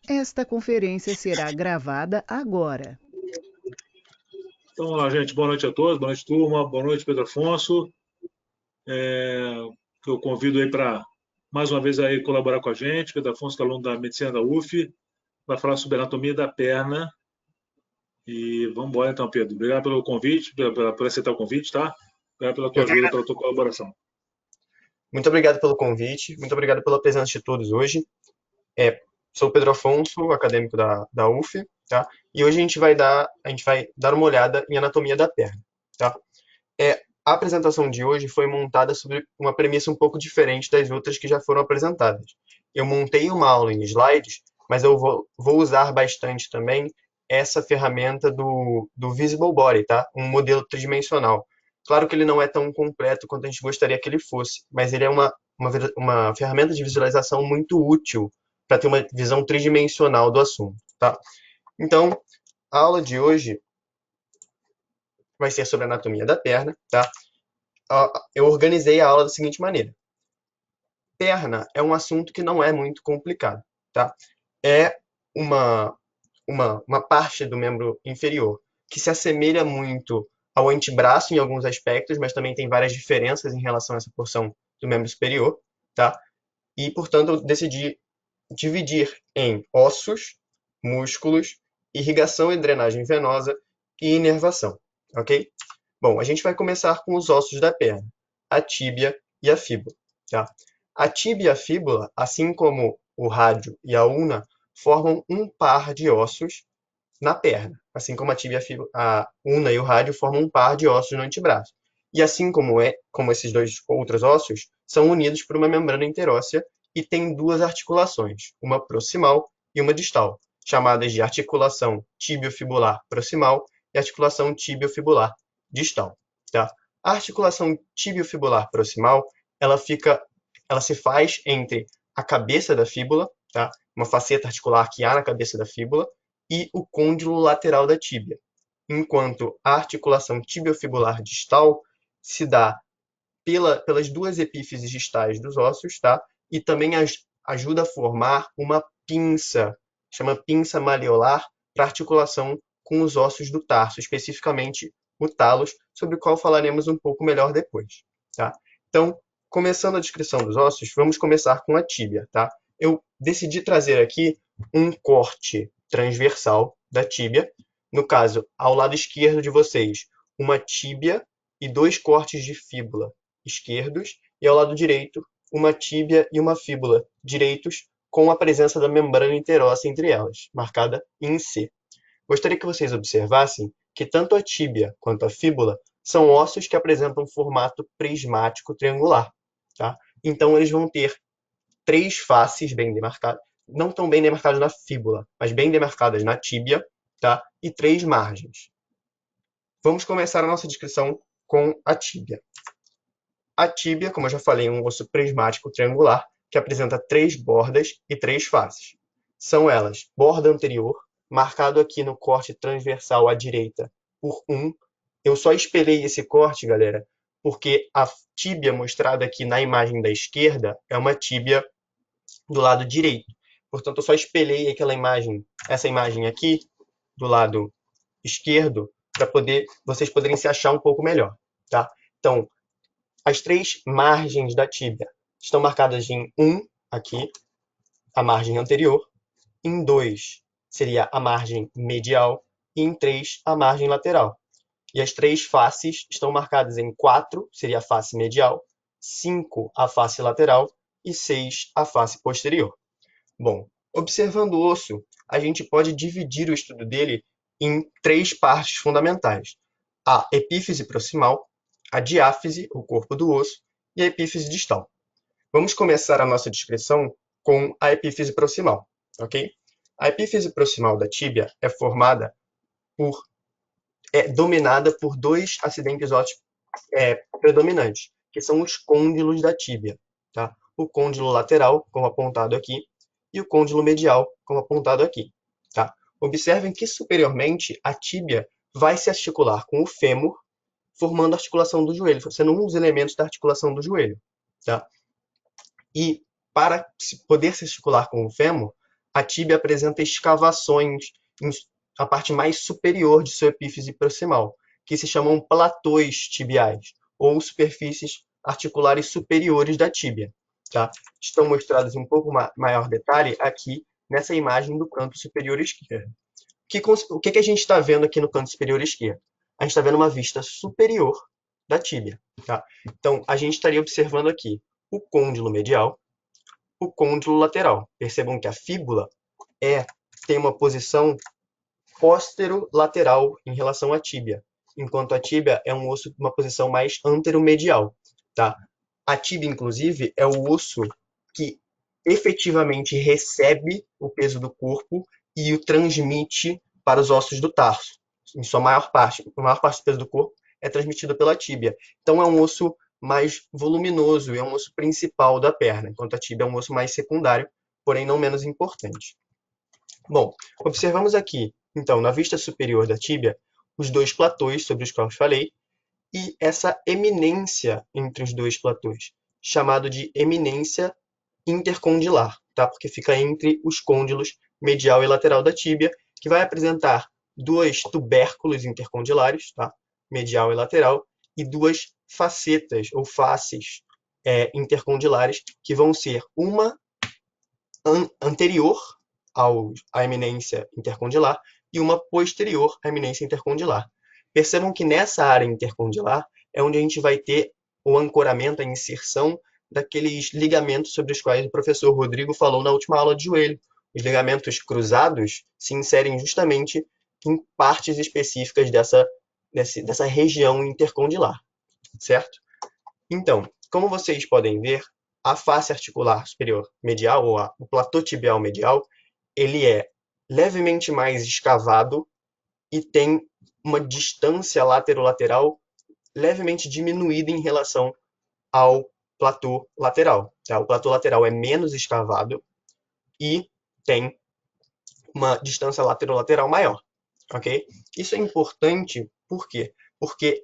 Esta conferência será gravada agora. Então, olá, gente, boa noite a todos, boa noite, turma, boa noite, Pedro Afonso. Que eu convido aí para, mais uma vez, aí colaborar com a gente. Pedro Afonso, que é aluno da Medicina da UF, vai falar sobre anatomia da perna. E vamos embora então, Pedro. Obrigado pelo convite, por aceitar o convite, tá? Obrigado pela tua Eu que ajuda, agra- pela tua colaboração. Muito obrigado pelo convite, muito obrigado pela presença de todos hoje. Sou o Pedro Afonso, acadêmico da UF, tá? E hoje a gente vai dar uma olhada em anatomia da perna, tá? A apresentação de hoje foi montada sobre uma premissa um pouco diferente das outras que já foram apresentadas. Eu montei uma aula em slides, mas eu vou usar bastante também essa ferramenta do Visible Body, tá? Um modelo tridimensional. Claro que ele não é tão completo quanto a gente gostaria que ele fosse, mas ele é uma ferramenta de visualização muito útil para ter uma visão tridimensional do assunto, tá? Então, a aula de hoje vai ser sobre anatomia da perna, tá? Eu organizei a aula da seguinte maneira. Perna é um assunto que não é muito complicado, tá? É uma, uma parte do membro inferior que se assemelha muito ao antebraço em alguns aspectos, mas também tem várias diferenças em relação a essa porção do membro superior, tá? E, portanto, eu decidi dividir em ossos, músculos, irrigação e drenagem venosa e inervação, ok? Bom, a gente vai começar com os ossos da perna, a tíbia e a fíbula, tá? A tíbia e a fíbula, assim como o rádio e a ulna, formam um par de ossos na perna, assim como a tíbia, a ulna e o rádio formam um par de ossos no antebraço. E assim como esses dois outros ossos, são unidos por uma membrana interóssea e têm duas articulações, uma proximal e uma distal, chamadas de articulação tibiofibular proximal e articulação tibiofibular distal, tá? A articulação tibiofibular proximal, ela se faz entre a cabeça da fíbula, tá? Uma faceta articular que há na cabeça da fíbula, e o côndilo lateral da tíbia, enquanto a articulação tibiofibular distal se dá pelas duas epífises distais dos ossos, tá? E também ajuda a formar uma pinça, chama pinça maleolar, para articulação com os ossos do tarso, especificamente o talos, sobre o qual falaremos um pouco melhor depois, tá? Então, começando a descrição dos ossos, vamos começar com a tíbia, tá? Eu decidi trazer aqui um corte transversal da tíbia, no caso, ao lado esquerdo de vocês, uma tíbia e dois cortes de fíbula esquerdos, e ao lado direito, uma tíbia e uma fíbula direitos, com a presença da membrana interóssea entre elas, marcada em C. Gostaria que vocês observassem que tanto a tíbia quanto a fíbula são ossos que apresentam formato prismático triangular, tá? Então, eles vão ter três faces bem demarcadas, não tão bem demarcadas na fíbula, mas bem demarcadas na tíbia, tá? E três margens. Vamos começar a nossa descrição com a tíbia. A tíbia, como eu já falei, é um osso prismático triangular que apresenta três bordas e três faces. São elas: borda anterior, marcado aqui no corte transversal à direita por 1. Eu só espelhei esse corte, galera, porque a tíbia mostrada aqui na imagem da esquerda é uma tíbia do lado direito. Portanto, eu só espelhei essa imagem aqui do lado esquerdo para vocês poderem se achar um pouco melhor, tá? Então, as três margens da tíbia estão marcadas em 1, aqui, a margem anterior. Em 2, seria a margem medial. E em 3, a margem lateral. E as três faces estão marcadas em 4, seria a face medial. 5, a face lateral. E 6, a face posterior. Bom, observando o osso, a gente pode dividir o estudo dele em três partes fundamentais: a epífise proximal, a diáfise, o corpo do osso, e a epífise distal. Vamos começar a nossa descrição com a epífise proximal, ok? A epífise proximal da tíbia por, é dominada por dois acidentes ópticos predominantes, que são os côndilos da tíbia, tá? O côndilo lateral, como apontado aqui, e o côndilo medial, como apontado aqui, tá? Observem que superiormente a tíbia vai se articular com o fêmur, formando a articulação do joelho, sendo um dos elementos da articulação do joelho, tá? E para poder se articular com o fêmur, a tíbia apresenta escavações na parte mais superior de sua epífise proximal, que se chamam platôs tibiais, ou superfícies articulares superiores da tíbia. Tá? Estão mostrados em um pouco maior detalhe aqui nessa imagem do canto superior esquerdo. O que a gente está vendo aqui no canto superior esquerdo? A gente está vendo uma vista superior da tíbia. Tá? Então, a gente estaria observando aqui o côndilo medial, o côndilo lateral. Percebam que a fíbula tem uma posição posterolateral em relação à tíbia, enquanto a tíbia é um osso de uma posição mais anteromedial. Tá? A tíbia, inclusive, é o osso que efetivamente recebe o peso do corpo e o transmite para os ossos do tarso. Em sua maior parte, a maior parte do peso do corpo é transmitida pela tíbia. Então é um osso mais voluminoso e é um osso principal da perna, enquanto a tíbia é um osso mais secundário, porém não menos importante. Bom, observamos aqui, então, na vista superior da tíbia, os dois platôs sobre os quais falei, e essa eminência entre os dois platôs, chamado de eminência intercondilar, tá? Porque fica entre os côndilos medial e lateral da tíbia, que vai apresentar dois tubérculos intercondilares, tá? Medial e lateral, e duas facetas ou faces intercondilares, que vão ser uma anterior à eminência intercondilar e uma posterior à eminência intercondilar. Percebam que nessa área intercondilar é onde a gente vai ter o ancoramento, a inserção daqueles ligamentos sobre os quais o professor Rodrigo falou na última aula de joelho. Os ligamentos cruzados se inserem justamente em partes específicas dessa região intercondilar, certo? Então, como vocês podem ver, a face articular superior medial, ou o platô tibial medial, ele é levemente mais escavado e tem uma distância laterolateral levemente diminuída em relação ao platô lateral. Tá? O platô lateral é menos escavado e tem uma distância laterolateral maior. Okay? Isso é importante, por quê? Porque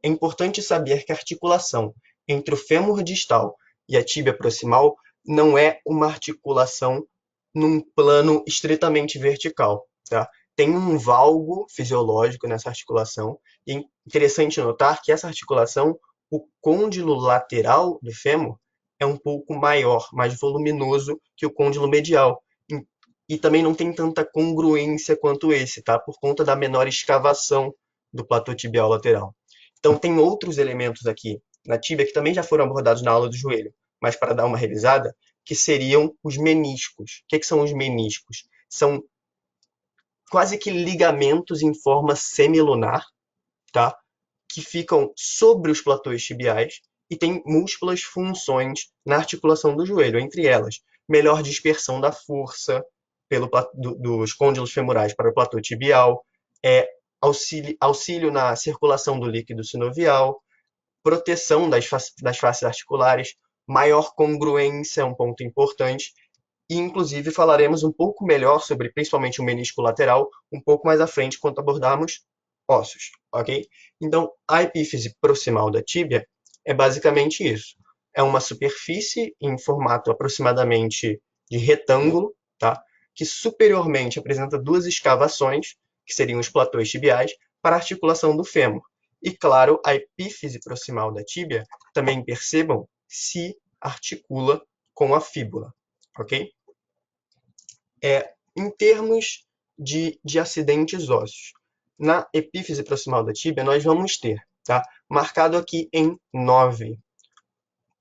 é importante saber que a articulação entre o fêmur distal e a tíbia proximal não é uma articulação num plano estritamente vertical. Tá? Tem um valgo fisiológico nessa articulação, e é interessante notar que essa articulação, o côndilo lateral do fêmur, é um pouco maior, mais voluminoso que o côndilo medial. E também não tem tanta congruência quanto esse, tá? Por conta da menor escavação do platô tibial lateral. Então, tem outros elementos aqui na tíbia que também já foram abordados na aula do joelho, mas para dar uma revisada, que seriam os meniscos. O que são os meniscos? São quase que ligamentos em forma semilunar, tá? Que ficam sobre os platôs tibiais e têm múltiplas funções na articulação do joelho, entre elas, melhor dispersão da força dos côndilos femorais para o platô tibial, auxílio na circulação do líquido sinovial, proteção das faces articulares, maior congruência, um ponto importante, e inclusive falaremos um pouco melhor sobre principalmente o menisco lateral, um pouco mais à frente, quando abordarmos ossos, ok? Então, a epífise proximal da tíbia é basicamente isso. É uma superfície em formato aproximadamente de retângulo, tá? Que superiormente apresenta duas escavações, que seriam os platôs tibiais, para a articulação do fêmur. E, claro, a epífise proximal da tíbia, também percebam, se articula com a fíbula, ok? Em termos de acidentes ósseos, na epífise proximal da tíbia, nós vamos ter, tá? Marcado aqui em 9.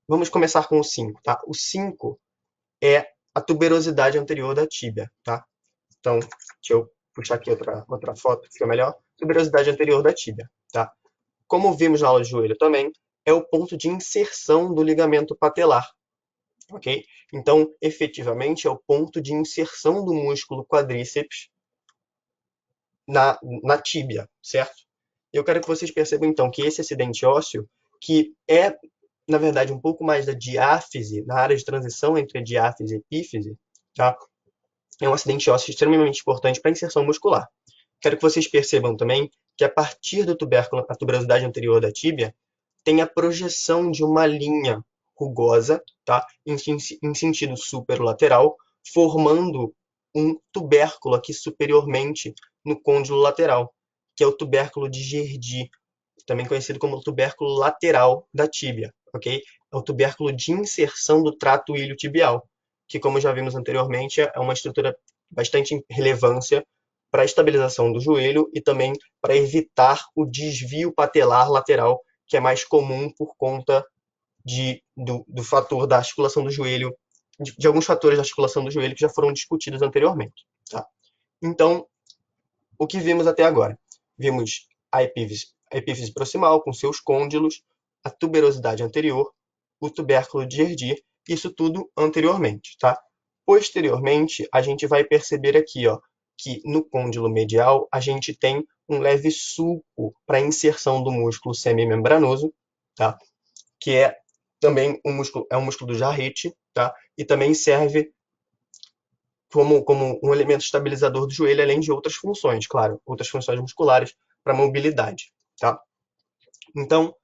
Vamos começar com o 5, tá? O 5 é a tuberosidade anterior da tíbia, tá? Então, deixa eu puxar aqui outra foto, fica melhor. Tuberosidade anterior da tíbia, tá? Como vimos na aula de joelho também, é o ponto de inserção do ligamento patelar, ok? Então, efetivamente, é o ponto de inserção do músculo quadríceps na tíbia, certo? Eu quero que vocês percebam, então, que esse acidente ósseo, que é, na verdade, um pouco mais da diáfise, na área de transição entre a diáfise e a epífise, tá? É um acidente ósseo extremamente importante para a inserção muscular. Quero que vocês percebam também que a partir do tubérculo, a tuberosidade anterior da tíbia, tem a projeção de uma linha rugosa, tá? Em sentido superolateral, formando um tubérculo aqui superiormente no côndilo lateral, que é o tubérculo de Gerdy, também conhecido como tubérculo lateral da tíbia, ok? É o tubérculo de inserção do trato iliotibial, que, como já vimos anteriormente, é uma estrutura bastante relevância para a estabilização do joelho e também para evitar o desvio patelar lateral, que é mais comum por conta do fator da articulação do joelho, de alguns fatores da articulação do joelho que já foram discutidos anteriormente. Tá? Então, o que vimos até agora? Vimos a epífise proximal com seus côndilos, a tuberosidade anterior, o tubérculo de Gerdy, isso tudo anteriormente. Tá? Posteriormente, a gente vai perceber aqui que no côndilo medial a gente tem um leve sulco para inserção do músculo semimembranoso, tá? Que é também um músculo do Jarrett, tá? E também serve como um elemento estabilizador do joelho, além de outras funções, claro, outras funções musculares para mobilidade, tá? Então,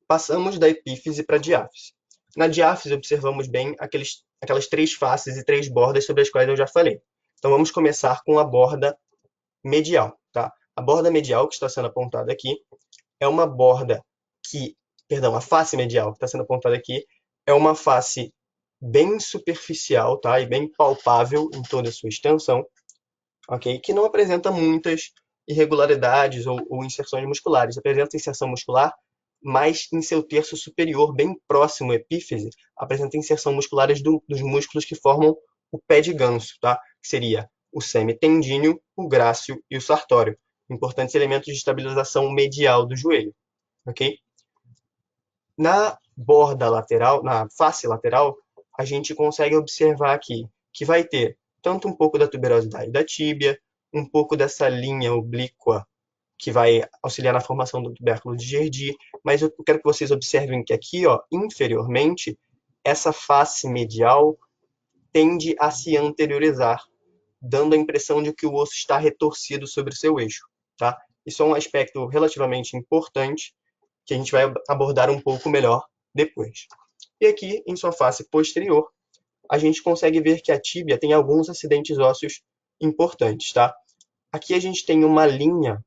passamos da epífise para a diáfise. Na diáfise, observamos bem aquelas 3 faces e 3 bordas sobre as quais eu já falei. Então, vamos começar com a borda medial, tá? A borda medial, que está sendo apontada aqui, é uma borda a face medial que está sendo apontada aqui, é uma face bem superficial, tá? E bem palpável em toda a sua extensão, ok? Que não apresenta muitas irregularidades ou inserções musculares. Apresenta inserção muscular, mas em seu terço superior, bem próximo à epífise, apresenta inserção musculares dos músculos que formam o pé de ganso, tá? Que seria o semitendíneo, o grácil e o sartório. Importantes elementos de estabilização medial do joelho, ok? Na borda lateral, na face lateral, a gente consegue observar aqui que vai ter tanto um pouco da tuberosidade da tíbia, um pouco dessa linha oblíqua que vai auxiliar na formação do tubérculo de Gerdy, mas eu quero que vocês observem que aqui, inferiormente, essa face medial tende a se anteriorizar, dando a impressão de que o osso está retorcido sobre o seu eixo, tá? Isso é um aspecto relativamente importante que a gente vai abordar um pouco melhor depois. E aqui, em sua face posterior, a gente consegue ver que a tíbia tem alguns acidentes ósseos importantes, tá? Aqui a gente tem uma linha,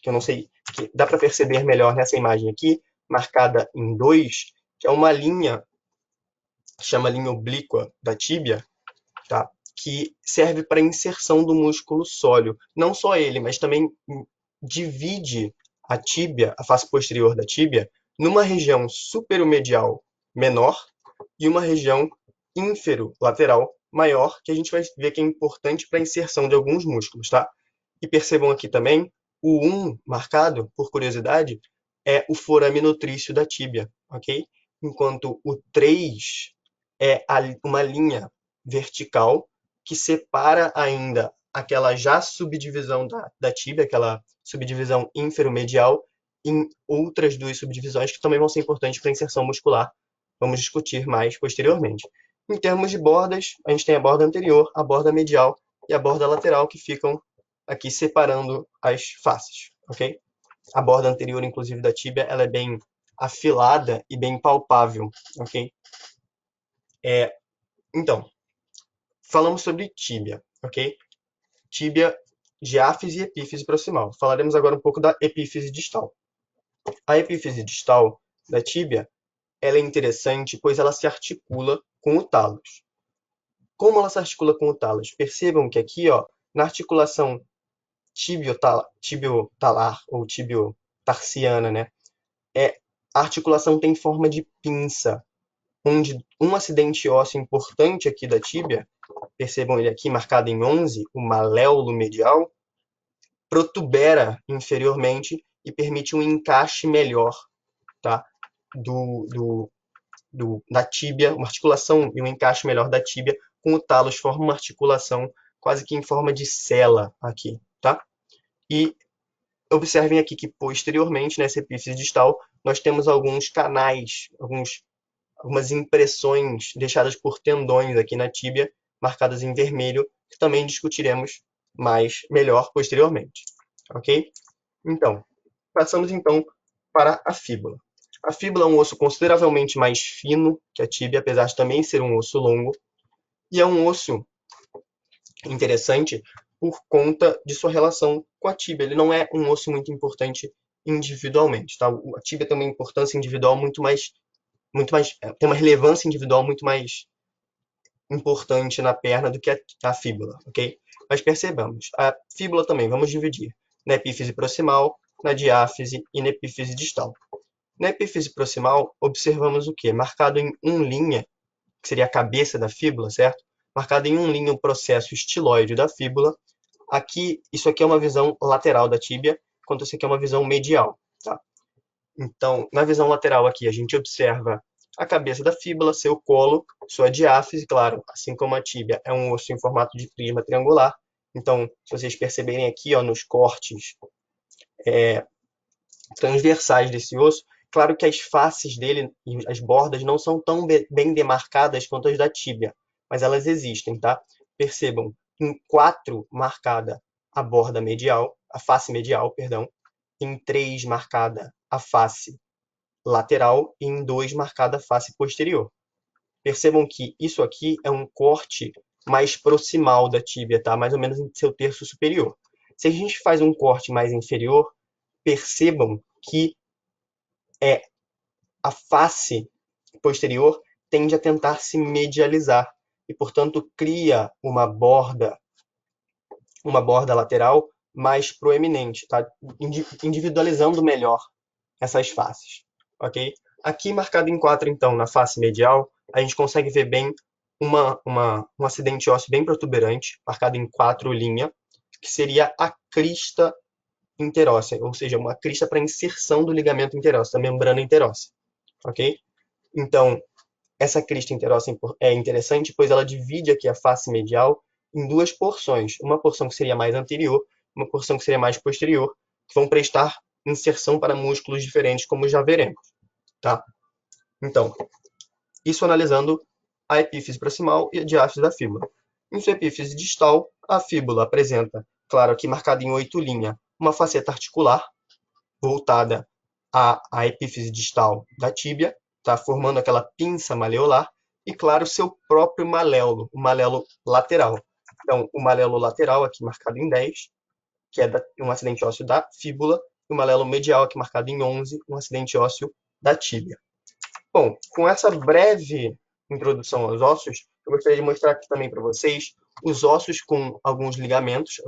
que eu não sei, que dá para perceber melhor nessa imagem aqui, marcada em 2, que é uma linha que chama linha oblíqua da tíbia, tá? Que serve para inserção do músculo sóleo. Não só ele, mas também divide a tíbia, a face posterior da tíbia, numa região superomedial menor e uma região inferolateral maior, que a gente vai ver que é importante para a inserção de alguns músculos, tá? E percebam aqui também, o 1 marcado, por curiosidade, é o foraminotrício da tíbia, ok? Enquanto o 3 é uma linha vertical que separa ainda aquela já subdivisão da tíbia, aquela subdivisão inferomedial, em outras 2 subdivisões que também vão ser importantes para a inserção muscular. Vamos discutir mais posteriormente. Em termos de bordas, a gente tem a borda anterior, a borda medial e a borda lateral, que ficam aqui separando as faces, ok? A borda anterior, inclusive, da tíbia, ela é bem afilada e bem palpável, ok? Então, falamos sobre tíbia, ok? Tíbia, diáfise e epífise proximal. Falaremos agora um pouco da epífise distal. A epífise distal da tíbia, ela é interessante, pois ela se articula com o talos. Como ela se articula com o talos? Percebam que aqui, na articulação tibiotalar ou tibiotarsiana, né? A articulação tem forma de pinça, onde um acidente ósseo importante aqui da tíbia, percebam ele aqui marcado em 11, o maléolo medial, protubera inferiormente e permite um encaixe melhor, tá? Da tíbia, uma articulação e um encaixe melhor da tíbia com o talos, forma uma articulação quase que em forma de cela aqui, tá? E observem aqui que posteriormente, nessa epífise distal, nós temos alguns canais, algumas impressões deixadas por tendões aqui na tíbia, marcadas em vermelho, que também discutiremos melhor posteriormente, ok? Então, passamos então para a fíbula. A fíbula é um osso consideravelmente mais fino que a tíbia, apesar de também ser um osso longo, e é um osso interessante por conta de sua relação com a tíbia. Ele não é um osso muito importante individualmente, tá? A tíbia tem uma importância individual tem uma relevância individual muito mais importante na perna do que a fíbula, ok? Mas percebamos, a fíbula também vamos dividir na epífise proximal, na diáfise e na epífise distal. Na epífise proximal, observamos o quê? Marcado em linha, que seria a cabeça da fíbula, certo? Marcado em linha o processo estiloide da fíbula. Aqui, isso aqui é uma visão lateral da tíbia, enquanto isso aqui é uma visão medial, tá? Então, na visão lateral aqui, a gente observa a cabeça da fíbula, seu colo, sua diáfise, claro, assim como a tíbia é um osso em formato de prisma triangular. Então, se vocês perceberem aqui, ó, nos cortes transversais desse osso, claro que as faces dele e as bordas não são tão bem demarcadas quanto as da tíbia, mas elas existem, tá? Percebam, em 4 marcada a borda medial, a face medial, perdão, em 3 marcada a face lateral e em 2 marcada a face posterior. Percebam que isso aqui é um corte mais proximal da tíbia, tá? Mais ou menos em seu terço superior. Se a gente faz um corte mais inferior, percebam que a face posterior tende a tentar se medializar e, portanto, cria uma borda lateral mais proeminente, tá? Individualizando melhor essas faces, ok? Aqui marcado em 4, então, na face medial, a gente consegue ver bem um acidente ósseo bem protuberante, marcado em 4 linha, que seria a crista interóssea, ou seja, uma crista para inserção do ligamento interósseo, da membrana interóssea, ok? Então, essa crista interóssea é interessante, pois ela divide aqui a face medial em 2 porções. Uma porção que seria mais anterior, uma porção que seria mais posterior, que vão prestar inserção para músculos diferentes, como já veremos, tá? Então, isso analisando a epífise proximal e a diáfise da fíbula. Em sua epífise distal, a fíbula apresenta, claro, aqui marcada em 8 linha, uma faceta articular voltada à epífise distal da tíbia, tá? Formando aquela pinça maleolar, e, claro, seu próprio maléolo, o maléolo lateral. Então, o maléolo lateral, aqui marcado em 10, que é um acidente ósseo da fíbula, e o maléolo medial, aqui marcado em 11, um acidente ósseo da tíbia. Bom, com essa breve introdução aos ossos, eu gostaria de mostrar aqui também para vocês os ossos com alguns ligamentos,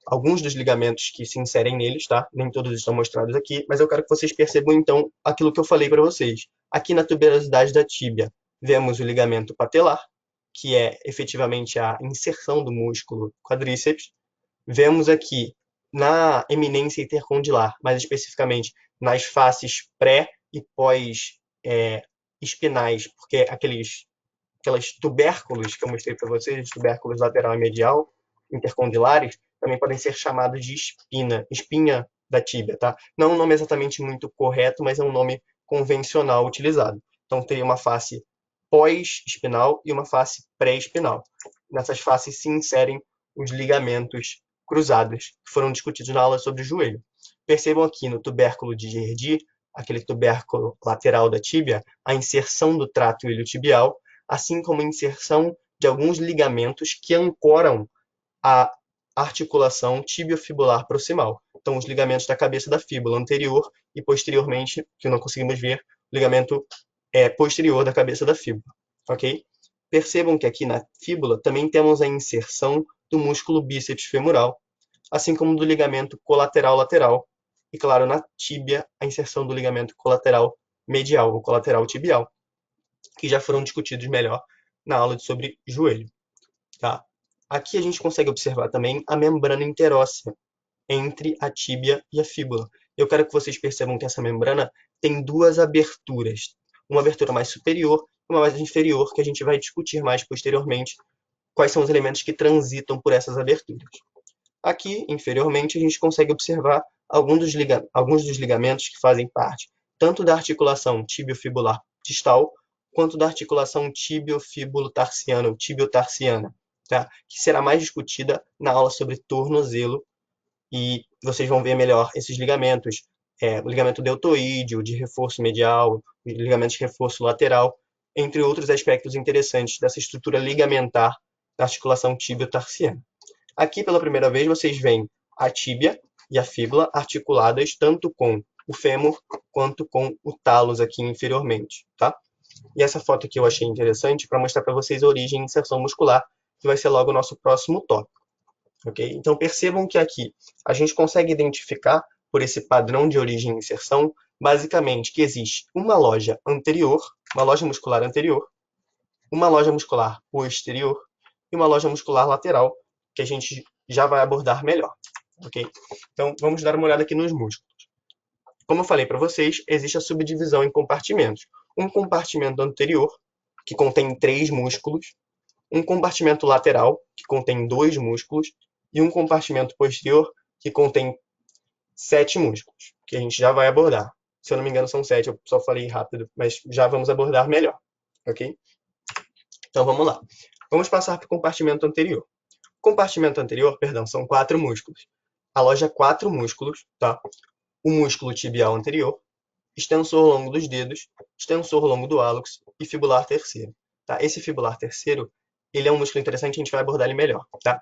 alguns dos ligamentos que se inserem neles, tá? Nem todos estão mostrados aqui, mas eu quero que vocês percebam, então, aquilo que eu falei para vocês. Aqui na tuberosidade da tíbia, vemos o ligamento patelar, que é efetivamente a inserção do músculo quadríceps. Vemos aqui na eminência intercondilar, mais especificamente nas faces pré e pós espinais, porque aqueles tubérculos que eu mostrei para vocês, os tubérculos lateral e medial, intercondilares, também podem ser chamados de espinha da tíbia, tá? Não é um nome exatamente muito correto, mas é um nome convencional utilizado. Então, tem uma face pós-espinal e uma face pré-espinal. Nessas faces se inserem os ligamentos cruzados, que foram discutidos na aula sobre o joelho. Percebam aqui no tubérculo de Gerdy, aquele tubérculo lateral da tíbia, a inserção do trato iliotibial, assim como a inserção de alguns ligamentos que ancoram a articulação tibiofibular proximal. Então, os ligamentos da cabeça da fíbula anterior e posteriormente, que não conseguimos ver, o ligamento posterior da cabeça da fíbula, ok? Percebam que aqui na fíbula também temos a inserção do músculo bíceps femoral, assim como do ligamento colateral lateral, e claro, na tíbia, a inserção do ligamento colateral medial, ou colateral tibial, que já foram discutidos melhor na aula sobre joelho, tá? Aqui a gente consegue observar também a membrana interóssea entre a tíbia e a fíbula. Eu quero que vocês percebam que essa membrana tem 2 aberturas, uma abertura mais superior e uma mais inferior, que a gente vai discutir mais posteriormente quais são os elementos que transitam por essas aberturas. Aqui, inferiormente, a gente consegue observar alguns dos ligamentos que fazem parte tanto da articulação tibiofibular distal, quanto da articulação tibiofibulo-tarsiana, ou tibiotarsiana, tá? Que será mais discutida na aula sobre tornozelo, e vocês vão ver melhor esses ligamentos, o ligamento deltoide, o de reforço medial, o ligamento de reforço lateral, entre outros aspectos interessantes dessa estrutura ligamentar da articulação tibio-tarsiana. Aqui, pela primeira vez, vocês veem a tíbia e a fíbula articuladas tanto com o fêmur quanto com o talos aqui inferiormente, tá? E essa foto aqui eu achei interessante para mostrar para vocês a origem e inserção muscular, que vai ser logo o nosso próximo tópico. Okay? Então percebam que aqui a gente consegue identificar, por esse padrão de origem e inserção, basicamente que existe uma loja anterior, uma loja muscular anterior, uma loja muscular posterior e uma loja muscular lateral, que a gente já vai abordar melhor. Okay? Então vamos dar uma olhada aqui nos músculos. Como eu falei para vocês, existe a subdivisão em compartimentos. Um compartimento anterior, que contém 3 músculos, um compartimento lateral, que contém 2 músculos, e um compartimento posterior, que contém 7 músculos, que a gente já vai abordar. Se eu não me engano, são 7, eu só falei rápido, mas já vamos abordar melhor. Ok? Então vamos lá. Vamos passar para o compartimento anterior. Compartimento anterior, perdão, são 4 músculos. Aloja 4 músculos, tá? O músculo tibial anterior, extensor longo dos dedos, extensor longo do hálux e fibular terceiro. Tá? Esse fibular terceiro, ele é um músculo interessante, a gente vai abordar ele melhor. Tá?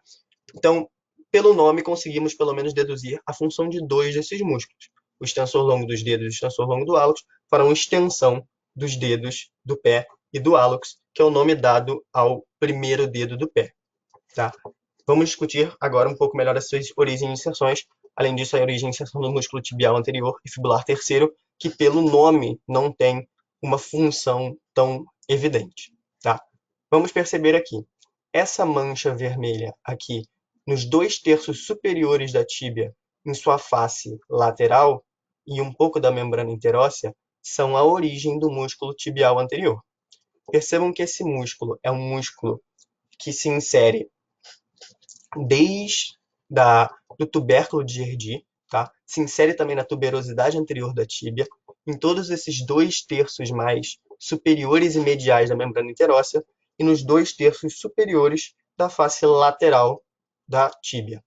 Então, pelo nome, conseguimos pelo menos deduzir a função de 2 desses músculos. O extensor longo dos dedos e o extensor longo do hálux farão extensão dos dedos do pé e do hálux, que é o nome dado ao primeiro dedo do pé. Tá? Vamos discutir agora um pouco melhor as suas origens e inserções. Além disso, a origem e inserção do músculo tibial anterior e fibular terceiro, que pelo nome não tem uma função tão evidente. Tá? Vamos perceber aqui. Essa mancha vermelha aqui, nos 2/3 superiores da tíbia, em sua face lateral, e um pouco da membrana interóssea, são a origem do músculo tibial anterior. Percebam que esse músculo é um músculo que se insere desde do tubérculo de Gerdy, tá? Se insere também na tuberosidade anterior da tíbia, em todos esses 2/3 mais superiores e mediais da membrana interóssea e nos 2/3 superiores da face lateral da tíbia.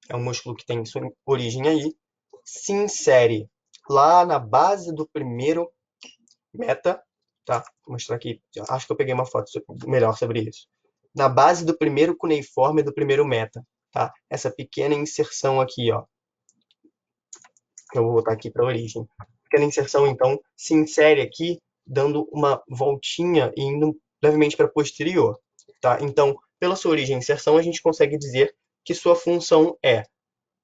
É um músculo que tem sua origem aí, se insere lá na base do primeiro meta, tá? Vou mostrar aqui, acho que eu peguei uma foto melhor sobre isso. Na base do primeiro cuneiforme do primeiro meta. Tá? Essa pequena inserção aqui, ó. Eu vou voltar aqui para a origem. Pequena inserção, então, se insere aqui, dando uma voltinha e indo levemente para posterior. Tá? Então, pela sua origem e inserção, a gente consegue dizer que sua função é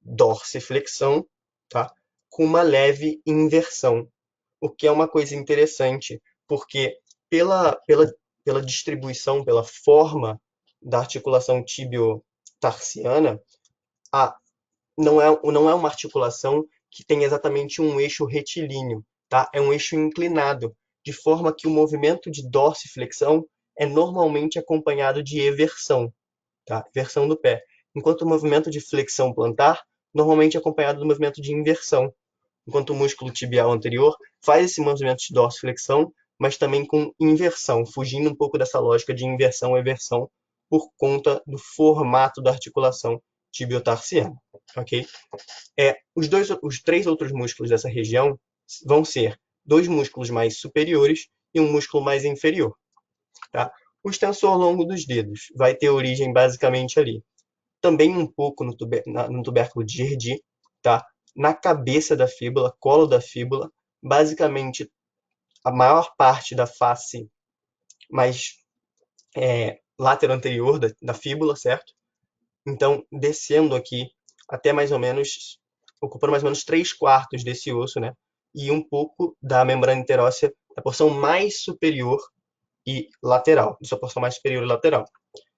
dorsiflexão, tá? Com uma leve inversão. O que é uma coisa interessante, porque pela distribuição, pela forma da articulação tibio-tarsiana, não é uma articulação que tem exatamente um eixo retilíneo, tá? É um eixo inclinado, de forma que o movimento de dorsiflexão é normalmente acompanhado de eversão, tá? Versão do pé. Enquanto o movimento de flexão plantar, normalmente é acompanhado do movimento de inversão. Enquanto o músculo tibial anterior faz esse movimento de dorsiflexão, mas também com inversão, fugindo um pouco dessa lógica de inversão-eversão, por conta do formato da articulação tibio-tarsiana, ok? Os 3 outros músculos dessa região vão ser 2 músculos mais superiores e um músculo mais inferior, tá? O extensor longo dos dedos vai ter origem basicamente ali. Também um pouco no tubérculo de Gerdy, tá? Na cabeça da fíbula, colo da fíbula, basicamente a maior parte da face mais lateral anterior da fíbula, certo? Então, descendo aqui até mais ou menos, ocupando mais ou menos 3/4 desse osso, né? E um pouco da membrana interóssea, da porção mais superior e lateral, da sua porção mais superior e lateral.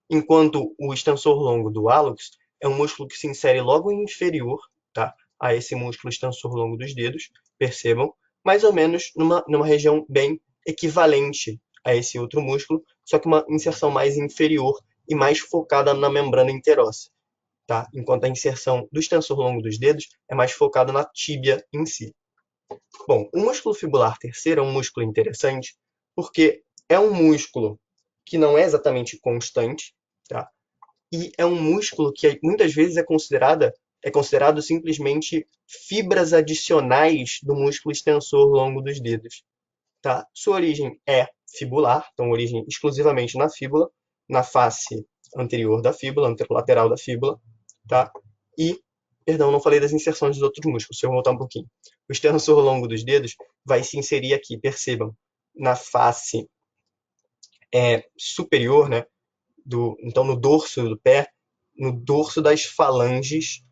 Enquanto o extensor longo do hálux é um músculo que se insere logo inferior, tá? A esse músculo extensor longo dos dedos, percebam, mais ou menos numa região bem equivalente a esse outro músculo, só que uma inserção mais inferior e mais focada na membrana interóssea, tá? Enquanto a inserção do extensor longo dos dedos é mais focada na tíbia em si. Bom, o músculo fibular terceiro é um músculo interessante porque é um músculo que não é exatamente constante, tá? E é um músculo que muitas vezes é considerado simplesmente fibras adicionais do músculo extensor longo dos dedos, tá? Sua origem é fibular, então origem exclusivamente na fíbula, na face anterior da fíbula, anterolateral da fíbula, tá? E, perdão, não falei das inserções dos outros músculos, deixa eu voltar um pouquinho. O extensor longo dos dedos vai se inserir aqui, percebam, na face superior, né? Então, no dorso do pé, no dorso das falanges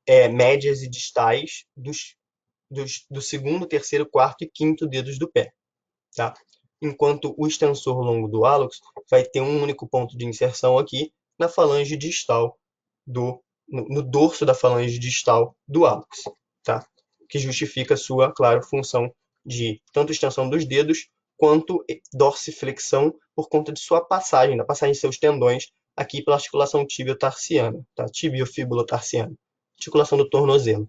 médias e distais do segundo, terceiro, quarto e quinto dedos do pé, tá? Enquanto o extensor longo do hálux vai ter um único ponto de inserção aqui na falange distal no dorso da falange distal do hálux, tá? Que justifica a sua, claro, função de tanto extensão dos dedos quanto dorsiflexão por conta de sua passagem, da passagem de seus tendões aqui pela articulação tibio-tarsiana, tá? Tibio-fibulotarsiana, articulação do tornozelo.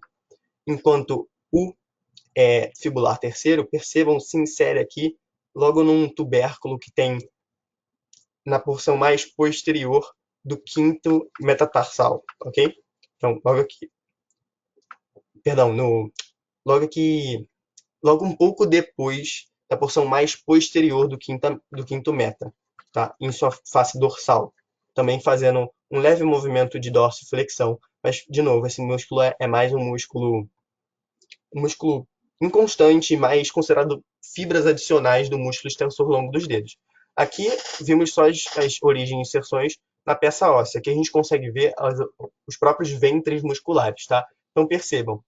Enquanto o fibular terceiro, percebam, se insere aqui logo num tubérculo que tem na porção mais posterior do quinto metatarsal, ok? Então, logo um pouco depois da porção mais posterior do quinto meta, tá? Em sua face dorsal, também fazendo um leve movimento de dorsiflexão, mas, de novo, esse músculo é mais um músculo inconstante, mais considerado fibras adicionais do músculo extensor longo dos dedos. Aqui vimos só as origens e inserções na peça óssea. Aqui a gente consegue ver os próprios ventres musculares, tá? Então percebam,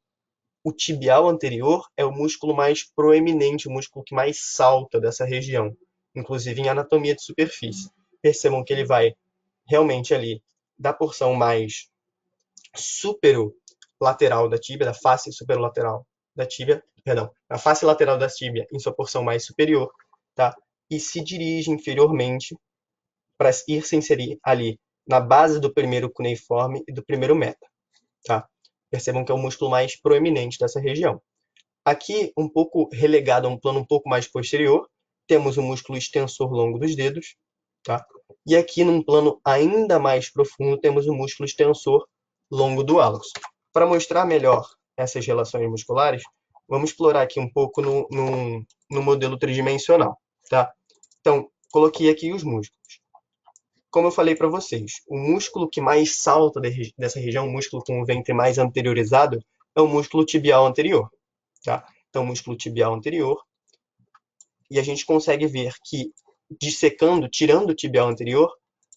o tibial anterior é o músculo mais proeminente, o músculo que mais salta dessa região, inclusive em anatomia de superfície. Percebam que ele vai realmente ali da porção mais superolateral da tíbia, da face superolateral da tíbia, a face lateral da tíbia em sua porção mais superior, tá? E se dirige inferiormente para ir se inserir ali na base do primeiro cuneiforme e do primeiro meta, tá? Percebam que é o músculo mais proeminente dessa região. Aqui, um pouco relegado a um plano um pouco mais posterior, temos o músculo extensor longo dos dedos, tá? E aqui, num plano ainda mais profundo, temos o músculo extensor longo do hálux. Para mostrar melhor essas relações musculares, vamos explorar aqui um pouco no modelo tridimensional, tá? Então, coloquei aqui os músculos. Como eu falei para vocês, o músculo que mais salta dessa região, o músculo com o ventre mais anteriorizado, é o músculo tibial anterior, tá? Então, músculo tibial anterior. E a gente consegue ver que, dissecando, tirando o tibial anterior,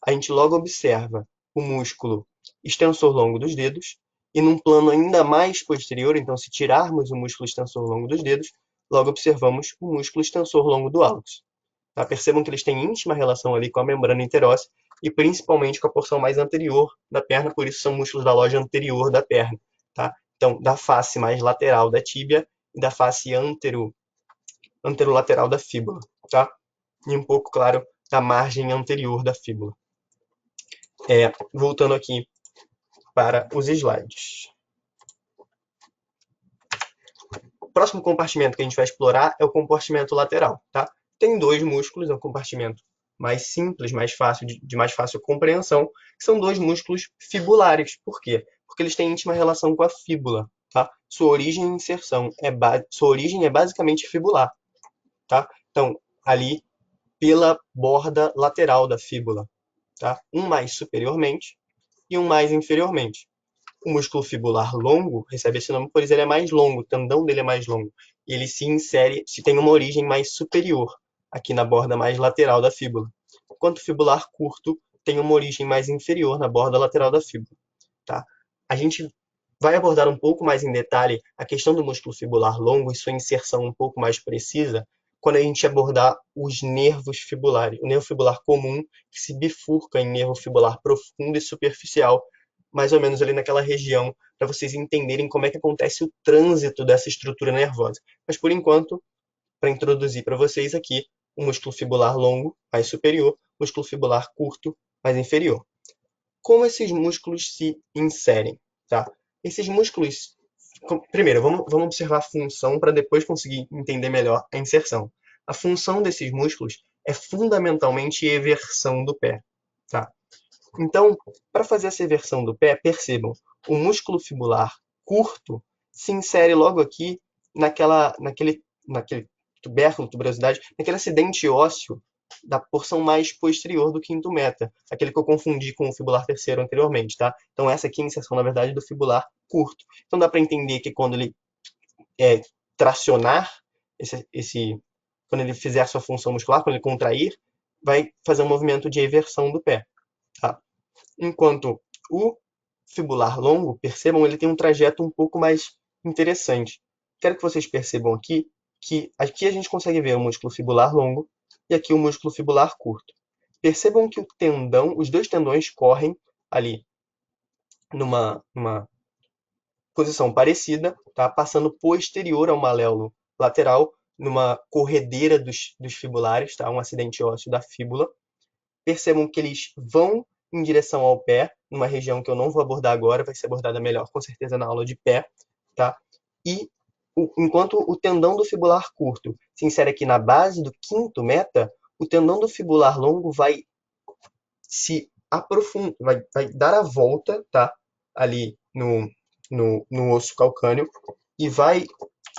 a gente logo observa o músculo extensor longo dos dedos, e num plano ainda mais posterior, então se tirarmos o músculo extensor longo dos dedos, logo observamos o músculo extensor longo do hálux. Tá? Percebam que eles têm íntima relação ali com a membrana interóssea e principalmente com a porção mais anterior da perna, por isso são músculos da loja anterior da perna. Tá? Então, da face mais lateral da tíbia e da face anterolateral da fíbula. Tá? E um pouco, claro, da margem anterior da fíbula. Voltando aqui para os slides. O próximo compartimento que a gente vai explorar é o compartimento lateral. Tá? Tem dois músculos, é um compartimento mais simples, de mais fácil compreensão, que são dois músculos fibulares. Por quê? Porque eles têm íntima relação com a fíbula. Tá? Sua origem e inserção sua origem é basicamente fibular. Tá? Então, ali pela borda lateral da fíbula. Tá? Um mais superiormente e um mais inferiormente. O músculo fibular longo recebe esse nome, pois ele é mais longo, o tendão dele é mais longo. E ele se tem uma origem mais superior, aqui na borda mais lateral da fíbula. Enquanto o fibular curto tem uma origem mais inferior, na borda lateral da fíbula. Tá? A gente vai abordar um pouco mais em detalhe a questão do músculo fibular longo e sua inserção um pouco mais precisa quando a gente abordar os nervos fibulares. O nervo fibular comum, que se bifurca em nervo fibular profundo e superficial, mais ou menos ali naquela região, para vocês entenderem como é que acontece o trânsito dessa estrutura nervosa. Mas, por enquanto, para introduzir para vocês aqui, o músculo fibular longo, mais superior, músculo fibular curto, mais inferior. Como esses músculos se inserem? Tá? Esses músculos... Primeiro, vamos observar a função para depois conseguir entender melhor a inserção. A função desses músculos é fundamentalmente eversão do pé. Tá? Então, para fazer essa eversão do pé, percebam, o músculo fibular curto se insere logo aqui naquele tubérculo, tuberosidade, naquele acidente ósseo da porção mais posterior do quinto meta, aquele que eu confundi com o fibular terceiro anteriormente, tá? Então essa aqui é a inserção, na verdade, do fibular curto. Então dá para entender que quando ele tracionar, quando ele fizer a sua função muscular, quando ele contrair, vai fazer um movimento de eversão do pé, tá? Enquanto o fibular longo, percebam, ele tem um trajeto um pouco mais interessante. Quero que vocês percebam aqui que aqui a gente consegue ver o músculo fibular longo e aqui o músculo fibular curto. Percebam que os dois tendões correm ali numa posição parecida, tá? Passando posterior ao maléolo lateral, numa corredeira dos fibulares, tá? Um acidente ósseo da fíbula. Percebam que eles vão em direção ao pé, numa região que eu não vou abordar agora, vai ser abordada melhor, com certeza, na aula de pé, tá? E enquanto o tendão do fibular curto se insere aqui na base do quinto meta, o tendão do fibular longo vai se aprofundar, vai dar a volta, tá? Ali no osso calcâneo e vai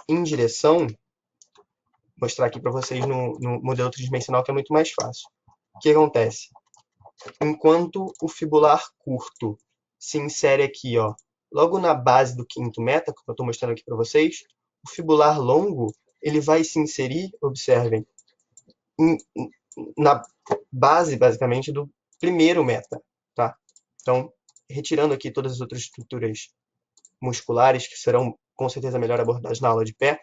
em direção, vou mostrar aqui para vocês no modelo tridimensional que é muito mais fácil. O que acontece? Enquanto o fibular curto se insere aqui, ó, logo na base do quinto meta, que eu estou mostrando aqui para vocês, o fibular longo ele vai se inserir, observem, na base, basicamente, do primeiro meta, tá? Então, retirando aqui todas as outras estruturas musculares, que serão com certeza melhor abordadas na aula de pé,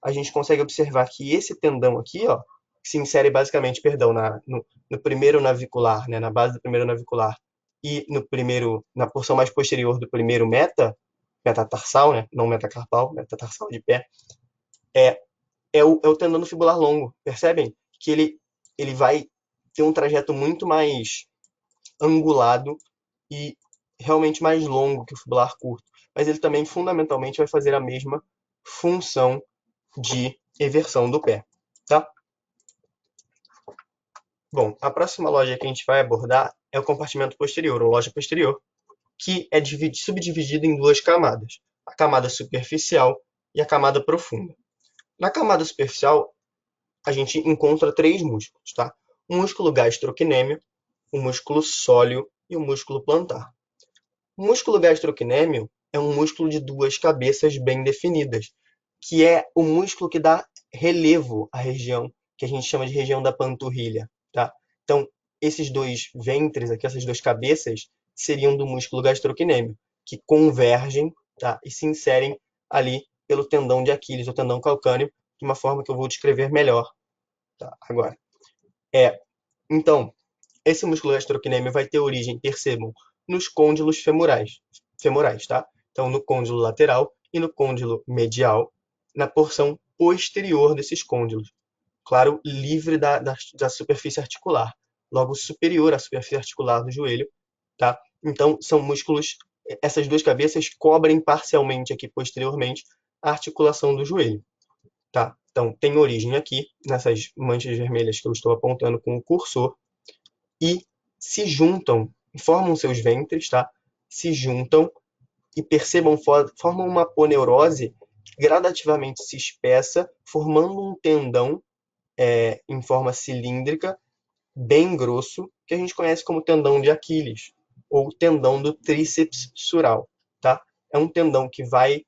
a gente consegue observar que esse tendão aqui, ó, que se insere basicamente, perdão, no primeiro navicular, né, na base do primeiro navicular, e na porção mais posterior do primeiro metatarsal, né, não metacarpal, metatarsal de pé, é o tendão do fibular longo. Percebem que ele vai ter um trajeto muito mais angulado e realmente mais longo que o fibular curto, mas ele também fundamentalmente vai fazer a mesma função de eversão do pé, tá? Bom, a próxima loja que a gente vai abordar é o compartimento posterior, ou loja posterior, que é subdividido em duas camadas, a camada superficial e a camada profunda. Na camada superficial, a gente encontra três músculos, tá? O músculo gastrocnêmio, o músculo sóleo e o músculo plantar. O músculo gastrocnêmio é um músculo de duas cabeças bem definidas, que é o músculo que dá relevo à região, que a gente chama de região da panturrilha, tá? Então, esses dois ventres aqui, essas duas cabeças, seriam do músculo gastrocnêmio, que convergem, tá? E se inserem ali pelo tendão de Aquiles, ou tendão calcâneo, de uma forma que eu vou descrever melhor, tá? Agora. Então, esse músculo gastrocnêmio vai ter origem, percebam, nos côndilos femorais, tá? Então, no côndilo lateral e no côndilo medial, na porção posterior desses côndilos. Claro, livre da superfície articular, logo superior à superfície articular do joelho, tá? Então, são músculos, essas duas cabeças cobrem parcialmente aqui posteriormente a articulação do joelho, tá? Então, tem origem aqui, nessas manchas vermelhas que eu estou apontando com o cursor, e se juntam, formam seus ventres, tá? Se juntam e percebam, formam uma aponeurose que gradativamente se espessa, formando um tendão em forma cilíndrica, bem grosso, que a gente conhece como tendão de Aquiles, ou tendão do tríceps sural, tá? É um tendão que vai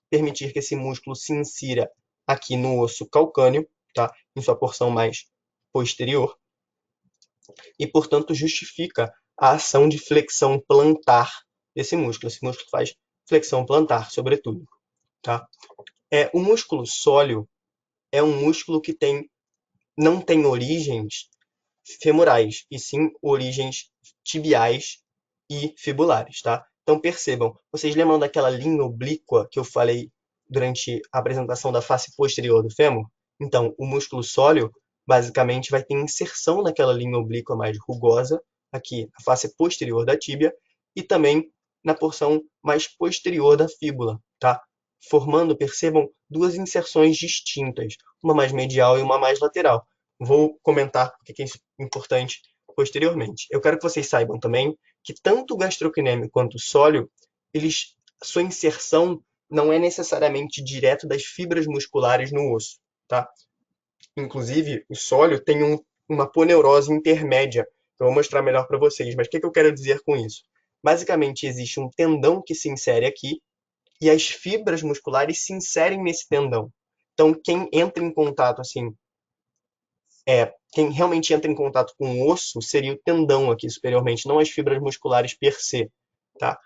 permitir que esse músculo se insira aqui no osso calcâneo, tá? Em sua porção mais posterior, e, portanto, justifica a ação de flexão plantar desse músculo. Esse músculo faz flexão plantar, sobretudo, tá? O músculo sóleo é um músculo que não tem origens femorais, e sim origens tibiais e fibulares, tá? Então, percebam, vocês lembram daquela linha oblíqua que eu falei durante a apresentação da face posterior do fêmur? Então, o músculo sóleo, basicamente, vai ter inserção naquela linha oblíqua mais rugosa, aqui na face posterior da tíbia, e também na porção mais posterior da fíbula, tá? Formando, percebam, duas inserções distintas, uma mais medial e uma mais lateral. Vou comentar porque é importante posteriormente. Eu quero que vocês saibam também que tanto o gastrocnêmio quanto o sóleo, sua inserção não é necessariamente direto das fibras musculares no osso, tá? Inclusive, o sóleo tem uma poneurose intermédia. Eu vou mostrar melhor para vocês, mas o que eu quero dizer com isso? Basicamente, existe um tendão que se insere aqui e as fibras musculares se inserem nesse tendão. Então, quem entra em contato, assim, quem realmente entra em contato com o osso seria o tendão aqui superiormente, não as fibras musculares per se, tá?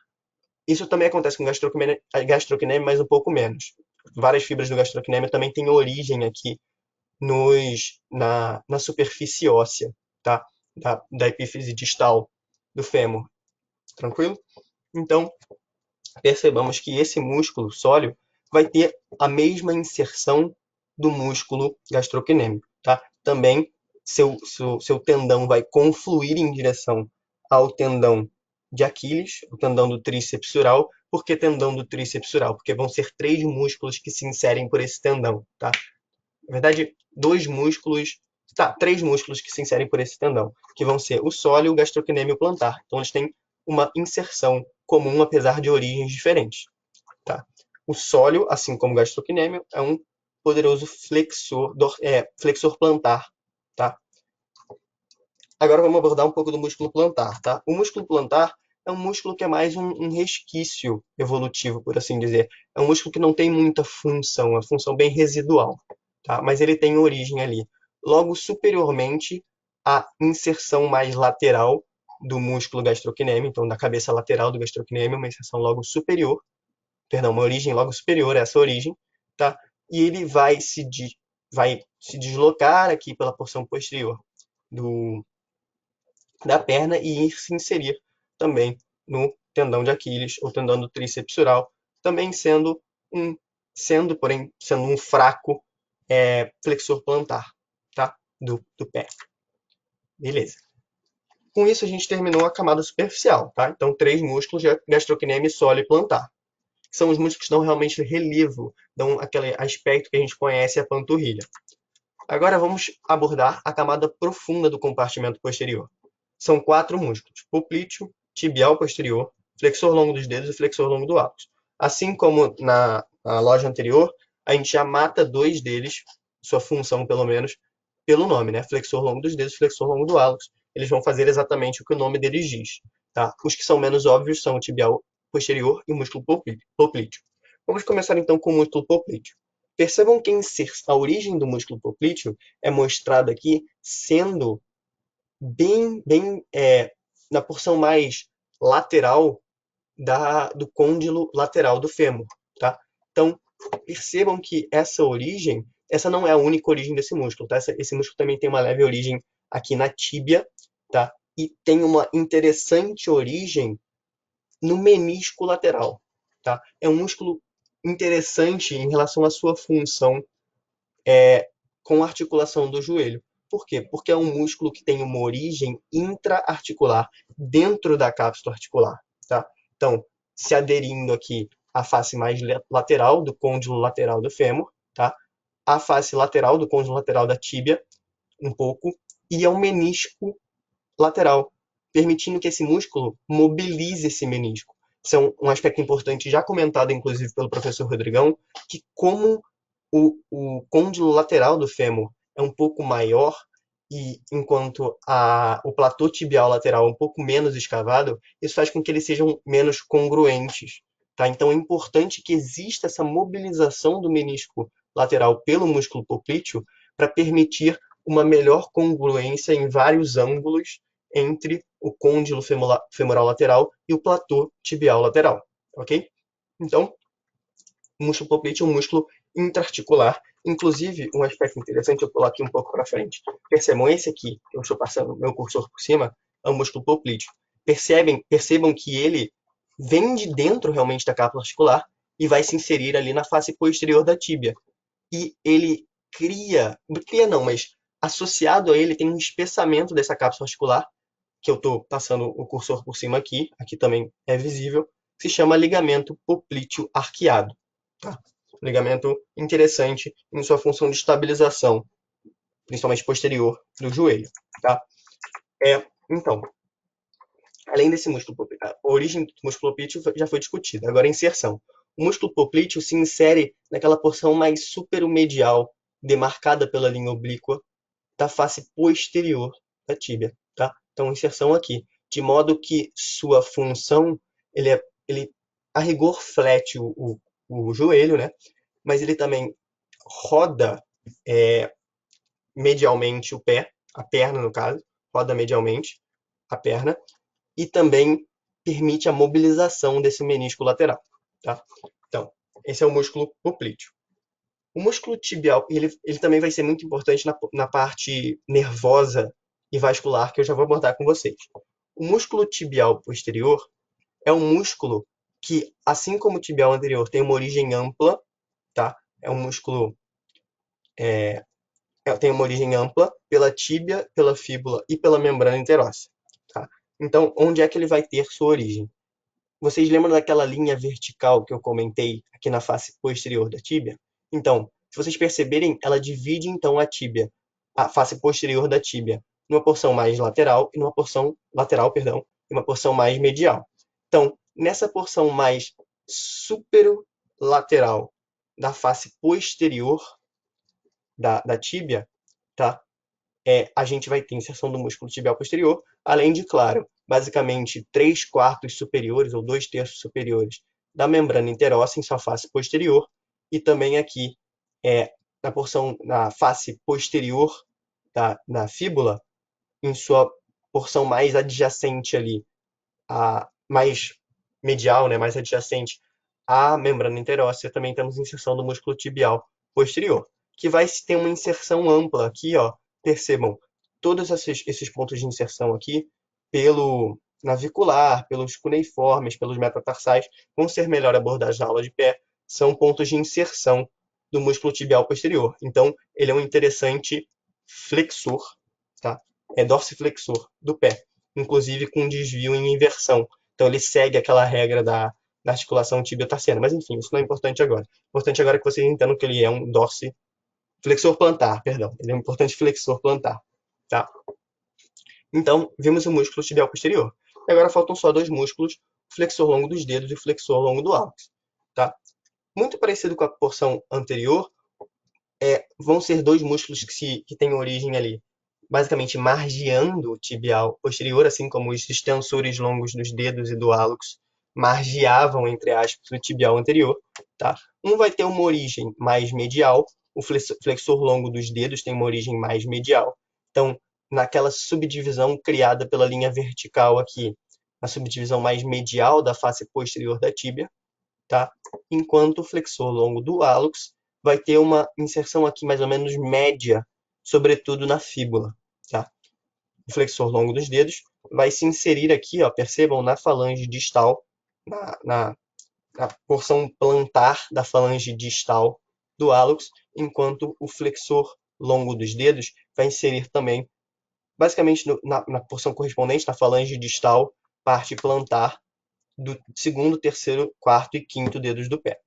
Isso também acontece com gastrocnêmio, mas um pouco menos. Várias fibras do gastrocnêmio também têm origem aqui na superfície óssea, tá? Da epífise distal do fêmur. Tranquilo? Então, percebamos que esse músculo sóleo vai ter a mesma inserção do músculo gastrocnêmio, tá? Também seu tendão vai confluir em direção ao tendão de Aquiles, o tendão do tríceps sural. Por que tendão do tríceps sural? Porque vão ser 3 músculos que se inserem por esse tendão, tá? Na verdade, 3 músculos que se inserem por esse tendão, que vão ser o sóleo, o gastrocnêmio e o plantar. Então, eles têm uma inserção comum, apesar de origens diferentes. Tá? O sóleo, assim como o gastrocnêmio, é um poderoso flexor plantar. Tá? Agora vamos abordar um pouco do músculo plantar. Tá? O músculo plantar é um músculo que é mais um resquício evolutivo, por assim dizer. É um músculo que não tem muita função, uma função bem residual. Tá? Mas ele tem origem ali. Logo superiormente, a inserção mais lateral do músculo gastrocnêmio, então da cabeça lateral do gastrocnêmio, uma inserção logo superior, perdão, uma origem logo superior a essa origem, tá? E ele vai se deslocar aqui pela porção posterior da perna e se inserir também no tendão de Aquiles ou tendão do tríceps sural, também sendo um fraco flexor plantar, tá? Do pé. Beleza. Com isso, a gente terminou a camada superficial, tá? Então, 3 músculos, gastrocnêmio, sóleo e plantar. São os músculos que dão realmente relevo, dão aquele aspecto que a gente conhece, a panturrilha. Agora vamos abordar a camada profunda do compartimento posterior. São 4 músculos: poplíteo, tibial posterior, flexor longo dos dedos e flexor longo do hálux. Assim como na loja anterior, a gente já mata 2 deles, sua função pelo menos, pelo nome, né? Flexor longo dos dedos e flexor longo do hálux. Eles vão fazer exatamente o que o nome deles diz. Tá? Os que são menos óbvios são o tibial posterior e o músculo poplíteo. Vamos começar então com o músculo poplíteo. Percebam que a origem do músculo poplíteo é mostrada aqui sendo bem na porção mais lateral do côndilo lateral do fêmur. Tá? Então, percebam que essa não é a única origem desse músculo. Tá? Esse músculo também tem uma leve origem aqui na tíbia, tá? E tem uma interessante origem no menisco lateral. Tá? É um músculo interessante em relação à sua função com a articulação do joelho. Por quê? Porque é um músculo que tem uma origem intra-articular, dentro da cápsula articular. Tá? Então, se aderindo aqui à face mais lateral do côndilo lateral do fêmur, tá? A face lateral do côndilo lateral da tíbia, um pouco, e ao menisco lateral, permitindo que esse músculo mobilize esse menisco. Isso é um aspecto importante, já comentado inclusive pelo professor Rodrigão, que como o côndilo lateral do fêmur é um pouco maior, e enquanto o platô tibial lateral é um pouco menos escavado, isso faz com que eles sejam menos congruentes. Tá? Então é importante que exista essa mobilização do menisco lateral pelo músculo poplíteo para permitir uma melhor congruência em vários ângulos entre o côndilo femoral lateral e o platô tibial lateral. Ok? Então, o músculo poplíteo é um músculo intraarticular. Inclusive, um aspecto interessante, eu pular aqui um pouco para frente. Percebam, esse aqui, que eu estou passando meu cursor por cima, é o músculo poplíteo. Percebam que ele vem de dentro realmente da cápsula articular e vai se inserir ali na face posterior da tíbia. E ele mas associado a ele tem um espessamento dessa cápsula articular, que eu estou passando o cursor por cima aqui também é visível, que se chama ligamento poplíteo arqueado. Tá? Ligamento interessante em sua função de estabilização, principalmente posterior do joelho. Tá? Então, além desse músculo poplíteo, a origem do músculo poplíteo já foi discutida. Agora, a inserção. O músculo poplíteo se insere naquela porção mais superomedial, demarcada pela linha oblíqua, da face posterior da tíbia, tá? Então, inserção aqui, de modo que sua função, ele a rigor flete o joelho, né? Mas ele também roda medialmente o pé, a perna no caso, roda medialmente a perna, e também permite a mobilização desse menisco lateral, tá? Então, esse é o músculo poplíteo. O músculo tibial, ele também vai ser muito importante na parte nervosa e vascular, que eu já vou abordar com vocês. O músculo tibial posterior é um músculo que, assim como o tibial anterior, tem uma origem ampla, tá? É um músculo tem uma origem ampla pela tíbia, pela fíbula e pela membrana interóssea, tá? Então, onde é que ele vai ter sua origem? Vocês lembram daquela linha vertical que eu comentei aqui na face posterior da tíbia? Então, se vocês perceberem, ela divide então a tíbia, a face posterior da tíbia, numa porção mais lateral e numa porção lateral, perdão, e uma porção mais medial. Então, nessa porção mais superolateral da face posterior da tíbia, tá? A gente vai ter inserção do músculo tibial posterior, além de, claro, basicamente 3/4 superiores ou 2/3 superiores da membrana interóssea em sua face posterior, e também aqui na face posterior da fíbula, em sua porção mais adjacente ali, mais medial, né, mais adjacente à membrana interóssea, também temos inserção do músculo tibial posterior, que vai ter uma inserção ampla aqui, ó, percebam, todos esses pontos de inserção aqui, pelo navicular, pelos cuneiformes, pelos metatarsais, vão ser melhor abordados na aula de pé, são pontos de inserção do músculo tibial posterior. Então, ele é um interessante flexor, tá? É dorsiflexor do pé, inclusive com desvio em inversão. Então, ele segue aquela regra da articulação tibio-tarsiana. Mas, enfim, isso não é importante agora. O importante agora é que vocês entendam que ele é um flexor plantar, perdão. Ele é um importante flexor plantar, tá? Então, vimos o músculo tibial posterior. E agora faltam só dois músculos, o flexor longo dos dedos e o flexor longo do hálux, tá? Muito parecido com a porção anterior, vão ser dois músculos que têm origem ali, basicamente margeando o tibial posterior, assim como os extensores longos dos dedos e do hálux margeavam, entre aspas, o tibial anterior, tá? Um vai ter uma origem mais medial, o flexor longo dos dedos tem uma origem mais medial. Então, naquela subdivisão criada pela linha vertical aqui, a subdivisão mais medial da face posterior da tíbia, tá? Enquanto o flexor longo do hálux vai ter uma inserção aqui mais ou menos média, sobretudo na fíbula, tá? O flexor longo dos dedos vai se inserir aqui, ó, percebam, na falange distal, na porção plantar da falange distal do hálux, enquanto o flexor longo dos dedos vai inserir também, basicamente na porção correspondente, na falange distal, parte plantar do segundo, terceiro, quarto e quinto dedos do pé,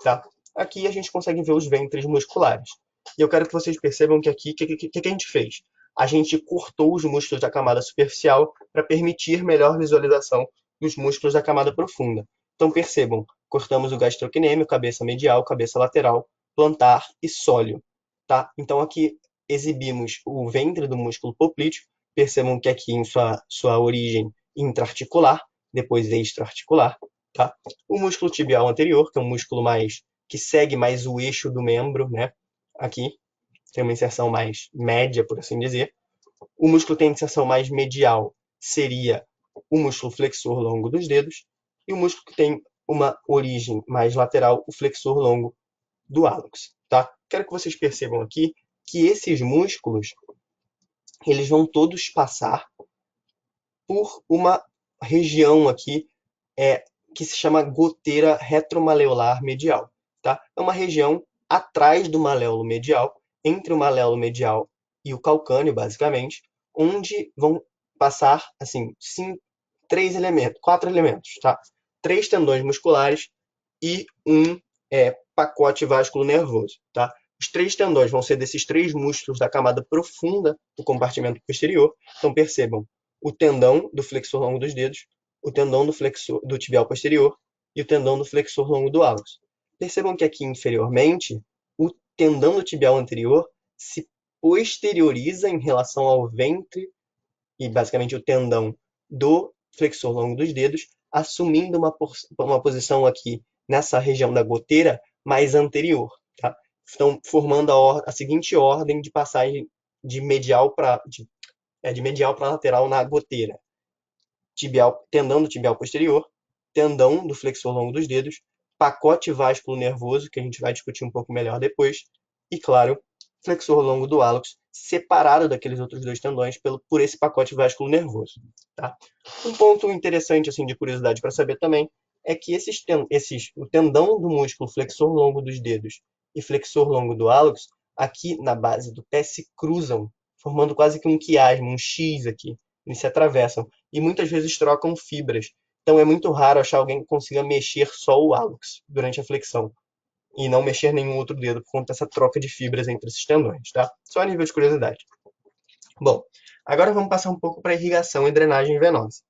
tá? Aqui a gente consegue ver os ventres musculares. E eu quero que vocês percebam que aqui, o que a gente fez? A gente cortou os músculos da camada superficial para permitir melhor visualização dos músculos da camada profunda. Então percebam, cortamos o gastrocnêmio, cabeça medial, cabeça lateral, plantar e sóleo, tá? Então aqui exibimos o ventre do músculo poplíteo. Percebam que aqui em sua origem intraarticular, depois extraarticular, tá? O músculo tibial anterior, que é um músculo que segue mais o eixo do membro, né? Aqui tem uma inserção mais média, por assim dizer. O músculo tem inserção mais medial, seria o músculo flexor longo dos dedos, e o músculo que tem uma origem mais lateral, o flexor longo do hálux, tá? Quero que vocês percebam aqui que esses músculos, eles vão todos passar por uma região aqui que se chama goteira retromaleolar medial, tá? É uma região atrás do maléolo medial, entre o maléolo medial e o calcâneo, basicamente, onde vão passar, assim, 4 elementos, tá? 3 tendões musculares e um pacote vasculo nervoso, tá? Os 3 tendões vão ser desses 3 músculos da camada profunda do compartimento posterior. Então, percebam, o tendão do flexor longo dos dedos, o tendão do tibial posterior e o tendão do flexor longo do hálux. Percebam que aqui inferiormente, o tendão do tibial anterior se posterioriza em relação ao ventre e basicamente o tendão do flexor longo dos dedos, assumindo uma posição aqui nessa região da goteira mais anterior. Tá? Estão formando a seguinte ordem de passagem de medial para lateral na goteira. Tendão do tibial posterior, tendão do flexor longo dos dedos, pacote vasculo nervoso, que a gente vai discutir um pouco melhor depois, e, claro, flexor longo do hálux, separado daqueles outros dois tendões por esse pacote vasculo nervoso. Tá? Um ponto interessante assim, de curiosidade para saber também é que o tendão do músculo flexor longo dos dedos e flexor longo do hálux, aqui na base do pé, se cruzam, formando quase que um quiasma, um X aqui. Eles se atravessam e muitas vezes trocam fibras. Então é muito raro achar alguém que consiga mexer só o hálux durante a flexão e não mexer nenhum outro dedo por conta dessa troca de fibras entre esses tendões, tá? Só a nível de curiosidade. Bom, agora vamos passar um pouco para irrigação e drenagem venosa.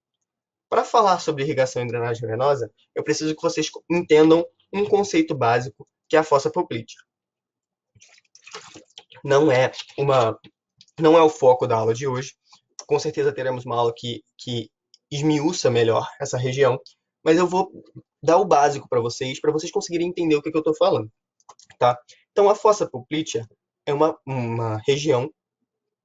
Para falar sobre irrigação e drenagem venosa, eu preciso que vocês entendam um conceito básico, que é a fossa poplítea. Não é o foco da aula de hoje. Com certeza teremos uma aula que esmiuça melhor essa região, mas eu vou dar o básico para vocês conseguirem entender o que eu estou falando. Tá? Então, a fossa poplítea é uma região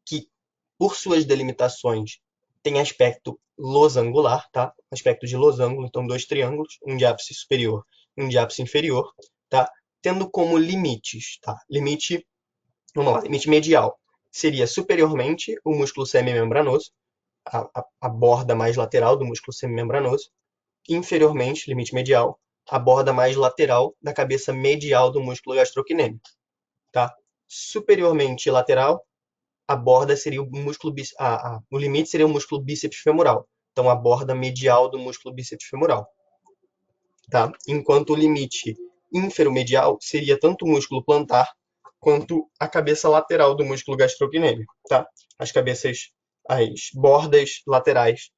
que, por suas delimitações, tem aspecto losangular, tá? Aspecto de losango, então dois triângulos, um de ápice superior e um de ápice inferior, tá? Tendo como limites, tá? Vamos lá, limite medial seria superiormente o músculo semimembranoso, a borda mais lateral do músculo semimembranoso, inferiormente, limite medial, a borda mais lateral da cabeça medial do músculo gastrocnêmico. Tá? Superiormente lateral, a borda seria o limite seria o músculo bíceps femoral. Então, a borda medial do músculo bíceps femoral. Tá? Enquanto o limite inferomedial seria tanto o músculo plantar quanto a cabeça lateral do músculo gastrocnêmico. Tá? As bordas laterais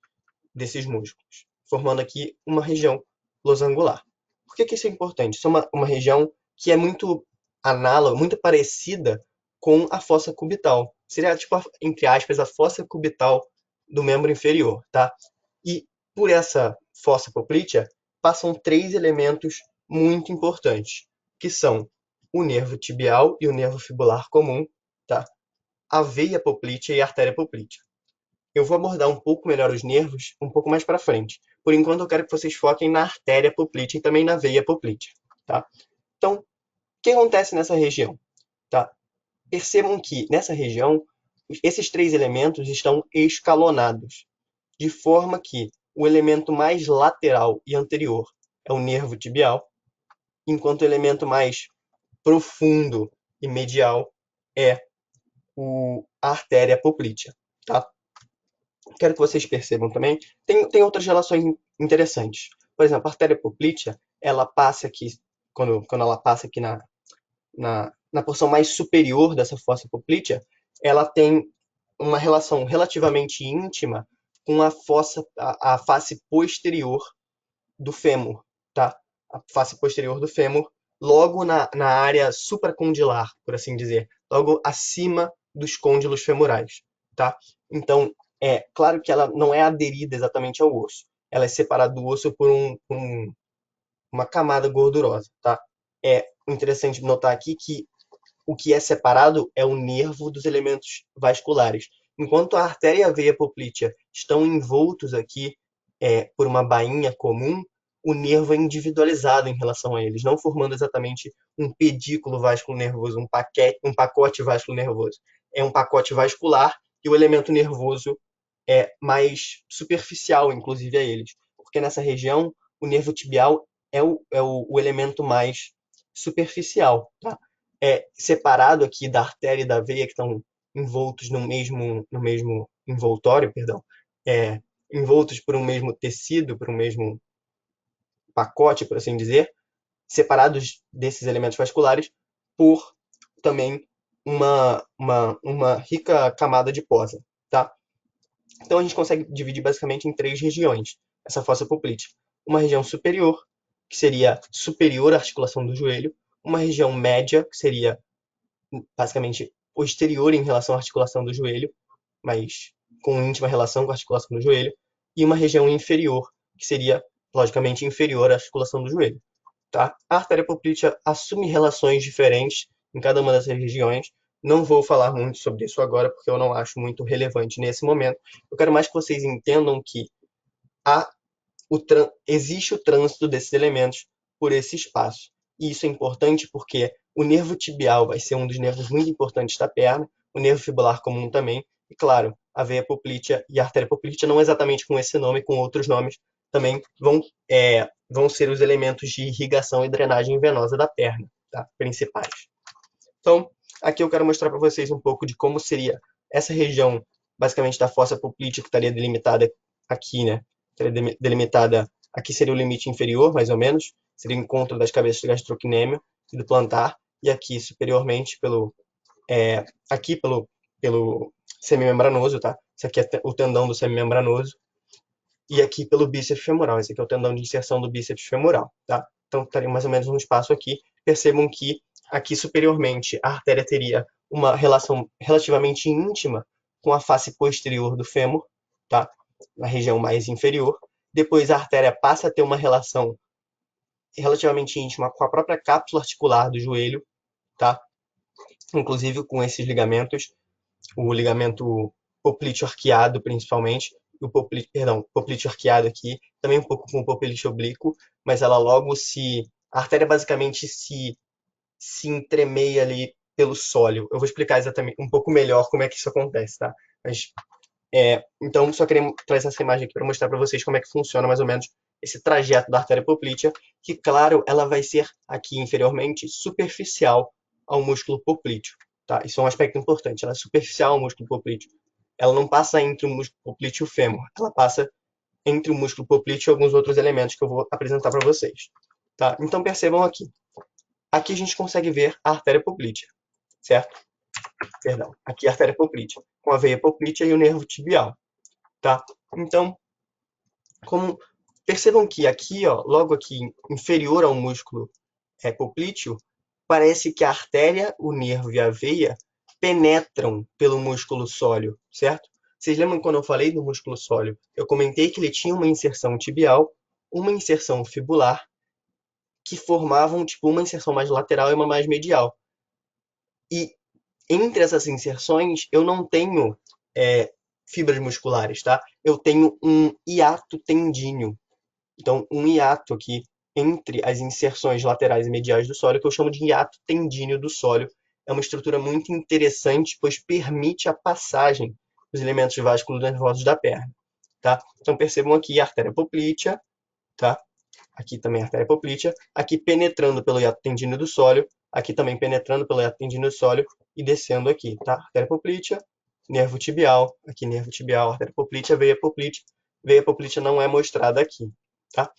desses músculos, formando aqui uma região losangular. Por que isso é importante? Isso é uma região que é muito análoga, muito parecida com a fossa cubital. Seria, tipo, entre aspas, a fossa cubital do membro inferior, tá? E por essa fossa poplítea passam três elementos muito importantes, que são o nervo tibial e o nervo fibular comum, tá? A veia poplítea e a artéria poplítea. Eu vou abordar um pouco melhor os nervos um pouco mais para frente. Por enquanto, eu quero que vocês foquem na artéria poplítea e também na veia poplítea, tá? Então, o que acontece nessa região? Tá? Percebam que, nessa região, esses três elementos estão escalonados, de forma que o elemento mais lateral e anterior é o nervo tibial, enquanto o elemento mais profundo e medial é a artéria poplítea, tá? Quero que vocês percebam também, tem outras relações interessantes. Por exemplo, a artéria poplítea, ela passa aqui, quando ela passa aqui na porção mais superior dessa fossa poplítea, ela tem uma relação relativamente íntima com a face posterior do fêmur, tá? A face posterior do fêmur, logo na área supracondilar, por assim dizer, logo acima dos côndilos femorais, tá? Então, é claro que ela não é aderida exatamente ao osso, ela é separada do osso por uma camada gordurosa, tá? É interessante notar aqui que o que é separado é o nervo dos elementos vasculares. Enquanto a artéria e a veia poplítea estão envoltos aqui por uma bainha comum, o nervo é individualizado em relação a eles, não formando exatamente um pedículo vasculo-nervoso, um pacote vasculo-nervoso. É um pacote vascular e o elemento nervoso é mais superficial, inclusive, a eles. Porque nessa região, o nervo tibial é o elemento mais superficial, tá? É separado aqui da artéria e da veia, que estão envoltos no mesmo envoltório, perdão, envoltos por um mesmo tecido, por um mesmo pacote, por assim dizer, separados desses elementos vasculares por também uma rica camada adiposa, tá? Então a gente consegue dividir basicamente em três regiões essa fossa poplítea. Uma região superior, que seria superior à articulação do joelho, uma região média, que seria basicamente posterior em relação à articulação do joelho, mas com íntima relação com a articulação do joelho, e uma região inferior, que seria, logicamente, inferior à articulação do joelho. Tá? A artéria poplítea assume relações diferentes em cada uma dessas regiões. Não vou falar muito sobre isso agora, porque eu não acho muito relevante nesse momento. Eu quero mais que vocês entendam que existe o trânsito desses elementos por esse espaço. E isso é importante porque o nervo tibial vai ser um dos nervos muito importantes da perna, o nervo fibular comum também, e claro, a veia poplítea e a artéria poplítea, não exatamente com esse nome, com outros nomes, também vão ser os elementos de irrigação e drenagem venosa da perna, tá? Principais. Então, aqui eu quero mostrar para vocês um pouco de como seria essa região, basicamente da fossa poplítea, que estaria delimitada aqui, né? Estaria delimitada, aqui seria o limite inferior, mais ou menos, seria o encontro das cabeças do gastrocnêmio e do plantar, e aqui superiormente aqui pelo semimembranoso, tá? Esse aqui é o tendão do semimembranoso, e aqui pelo bíceps femoral. Esse aqui é o tendão de inserção do bíceps femoral, tá? Então, estaria mais ou menos um espaço aqui. Percebam que aqui superiormente a artéria teria uma relação relativamente íntima com a face posterior do fêmur, tá? Na região mais inferior. Depois a artéria passa a ter uma relação relativamente íntima com a própria cápsula articular do joelho, tá? Inclusive com esses ligamentos, o ligamento poplíteo arqueado principalmente, o poplíteo arqueado aqui, também um pouco com o poplíteo oblíquo, mas ela logo a artéria basicamente se entremeia ali pelo sólio. Eu vou explicar exatamente um pouco melhor como é que isso acontece, tá? Mas, então, só queria trazer essa imagem aqui para mostrar para vocês como é que funciona mais ou menos esse trajeto da artéria poplítea, que, claro, ela vai ser aqui inferiormente superficial ao músculo poplíteo, tá? Isso é um aspecto importante, ela é superficial ao músculo poplíteo. Ela não passa entre o músculo poplíteo e o fêmur, ela passa entre o músculo poplíteo e alguns outros elementos que eu vou apresentar para vocês, tá? Então, percebam aqui. Aqui a gente consegue ver a artéria poplítea, certo? Perdão, aqui a artéria poplítea, com a veia poplítea e o nervo tibial, tá? Então, percebam que aqui, ó, logo aqui, inferior ao músculo poplíteo, parece que a artéria, o nervo e a veia penetram pelo músculo sóleo, certo? Vocês lembram quando eu falei do músculo sóleo? Eu comentei que ele tinha uma inserção tibial, uma inserção fibular, que formavam tipo uma inserção mais lateral e uma mais medial. E entre essas inserções, eu não tenho fibras musculares, tá? Eu tenho um hiato tendíneo. Então, um hiato aqui entre as inserções laterais e mediais do sólio, que eu chamo de hiato tendíneo do sólio. É uma estrutura muito interessante, pois permite a passagem dos elementos vasculonervosos da perna, tá? Então, percebam aqui a artéria poplítea, tá? Aqui também a artéria poplítea, aqui penetrando pelo hiato tendíneo do sólio, aqui também penetrando pelo hiato tendíneo do sólio e descendo aqui, tá? Artéria poplítea, nervo tibial, aqui nervo tibial, artéria poplítea, veia poplítea. Veia poplítea não é mostrada aqui, tá?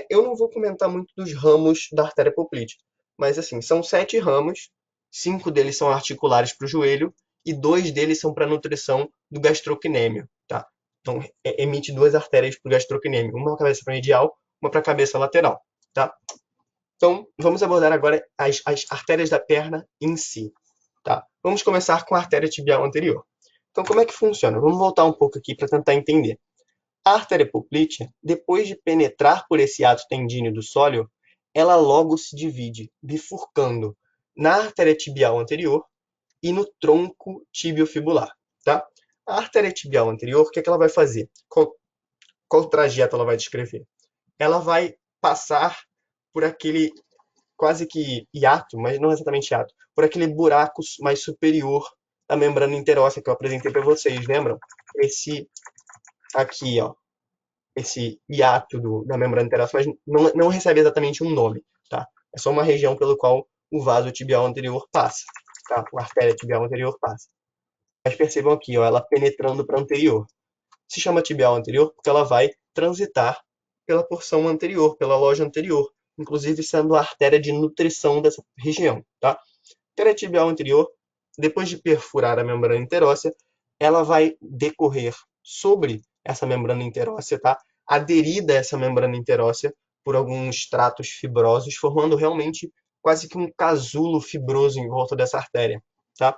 Eu não vou comentar muito dos ramos da artéria poplítea, mas assim, são 7 ramos, 5 deles são articulares para o joelho e 2 deles são para a nutrição do gastrocnêmio, tá? Então, emite 2 artérias para o gastrocnêmio, uma cabeça para medial, uma para a cabeça lateral, tá? Então, vamos abordar agora as artérias da perna em si, tá? Vamos começar com a artéria tibial anterior. Então, como é que funciona? Vamos voltar um pouco aqui para tentar entender. A artéria poplítea, depois de penetrar por esse ato tendíneo do sólio, ela logo se divide, bifurcando na artéria tibial anterior e no tronco tibiofibular, tá? A artéria tibial anterior, o que é que ela vai fazer? Qual trajeto ela vai descrever? Ela vai passar por aquele quase que hiato, mas não exatamente hiato, por aquele buraco mais superior da membrana interóssea que eu apresentei para vocês, lembram? Esse aqui, ó, esse hiato da membrana interóssea, mas não recebe exatamente um nome, tá? É só uma região pelo qual o vaso tibial anterior passa, tá? A artéria tibial anterior passa. Mas percebam aqui, ó, ela penetrando para a anterior. Se chama tibial anterior porque ela vai transitar pela porção anterior, pela loja anterior, inclusive sendo a artéria de nutrição dessa região, tá? A artéria tibial anterior, depois de perfurar a membrana interóssea, ela vai decorrer sobre essa membrana interóssea, tá? Aderida a essa membrana interóssea por alguns tratos fibrosos, formando realmente quase que um casulo fibroso em volta dessa artéria, tá?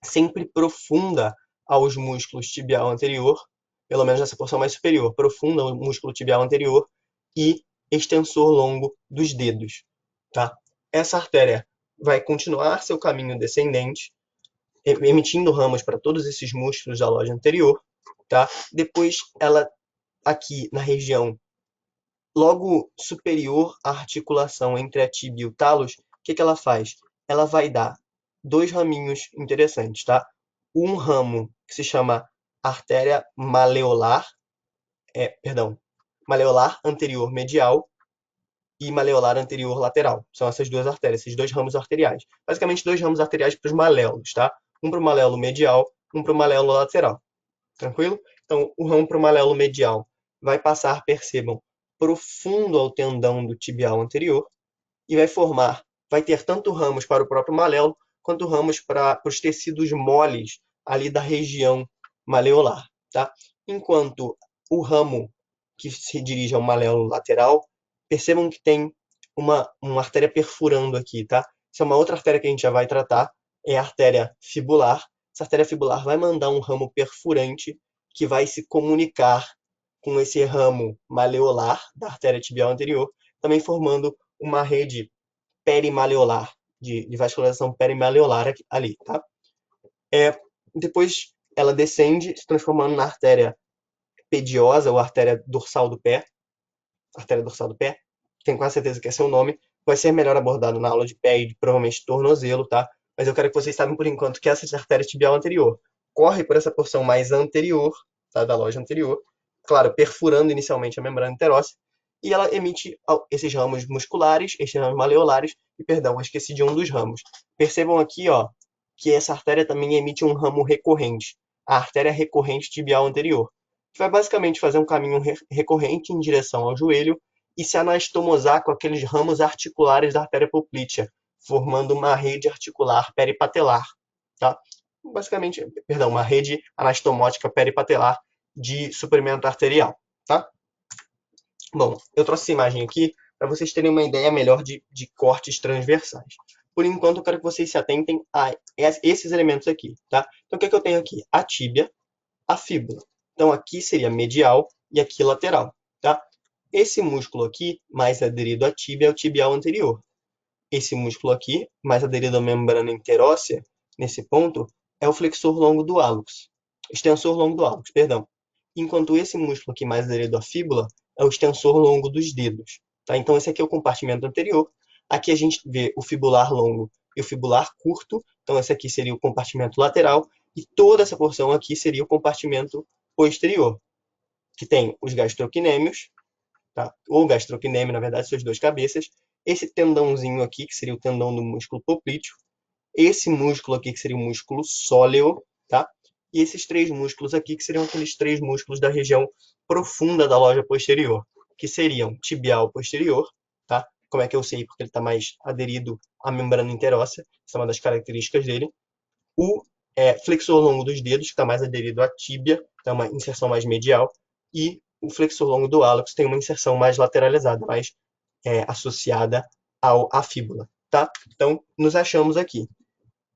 sempre profunda aos músculos tibial anterior, pelo menos nessa porção mais superior, profunda ao músculo tibial anterior e extensor longo dos dedos, tá? Essa artéria vai continuar seu caminho descendente, emitindo ramos para todos esses músculos da loja anterior, tá? Depois ela, aqui na região logo superior à articulação entre a tíbia e o talos, o que ela faz? Ela vai dar dois raminhos interessantes, tá? Um ramo que se chama artéria maleolar, maleolar anterior medial e maleolar anterior lateral. São essas duas artérias, esses dois ramos arteriais. Basicamente, dois ramos arteriais para os maléolos, tá? Um para o maléolo medial, um para o maléolo lateral. Tranquilo? Então, o ramo para o maléolo medial vai passar, percebam, profundo ao tendão do tibial anterior e vai ter tanto ramos para o próprio maléolo quanto ramos para os tecidos moles ali da região maleolar, tá? Enquanto o ramo que se dirige ao maléolo lateral, percebam que tem uma artéria perfurando aqui, tá? Essa é uma outra artéria que a gente já vai tratar, é a artéria fibular. Essa artéria fibular vai mandar um ramo perfurante que vai se comunicar com esse ramo maleolar da artéria tibial anterior, também formando uma rede perimaleolar, de vascularização perimaleolar ali, tá? Depois ela descende, se transformando na artéria pediosa, ou artéria dorsal do pé, tenho quase certeza que esse é o nome, vai ser melhor abordado na aula de pé e provavelmente tornozelo, tá? Mas eu quero que vocês saibam por enquanto que essa artéria tibial anterior corre por essa porção mais anterior, tá, da loja anterior, claro, perfurando inicialmente a membrana interóssea, e ela emite esses ramos musculares, esses ramos maleolares, e perdão, eu esqueci de um dos ramos. Percebam aqui, ó, que essa artéria também emite um ramo recorrente, a artéria recorrente tibial anterior, que vai basicamente fazer um caminho recorrente em direção ao joelho e se anastomosar com aqueles ramos articulares da artéria poplítea, formando uma rede articular peripatelar, tá? Basicamente, perdão, uma rede anastomótica peripatelar de suprimento arterial, tá? Bom, eu trouxe essa imagem aqui para vocês terem uma ideia melhor de cortes transversais. Por enquanto, eu quero que vocês se atentem a esses elementos aqui, tá? Então, o que eu tenho aqui? A tíbia, a fíbula. Então, aqui seria medial e aqui lateral, tá? Esse músculo aqui, mais aderido à tíbia, é o tibial anterior. Esse músculo aqui, mais aderido à membrana interóssea, nesse ponto, é o flexor longo do hálux. Extensor longo do hálux, perdão. Enquanto esse músculo aqui, mais aderido à fíbula, é o extensor longo dos dedos. Tá? Então, esse aqui é o compartimento anterior. Aqui a gente vê o fibular longo e o fibular curto. Então, esse aqui seria o compartimento lateral. E toda essa porção aqui seria o compartimento posterior, que tem os gastrocnêmios, tá? Ou gastrocnêmio, na verdade, suas duas cabeças. Esse tendãozinho aqui, que seria o tendão do músculo poplíteo. Esse músculo aqui, que seria o músculo sóleo, tá? E esses três músculos aqui, que seriam aqueles três músculos da região profunda da loja posterior, que seriam tibial posterior, tá? Como é que eu sei? Porque ele está mais aderido à membrana interóssea, essa é uma das características dele. O flexor longo dos dedos, que está mais aderido à tíbia, então uma inserção mais medial, e o flexor longo do hálux tem uma inserção mais lateralizada, mais associada à fíbula, tá? Então, nos achamos aqui.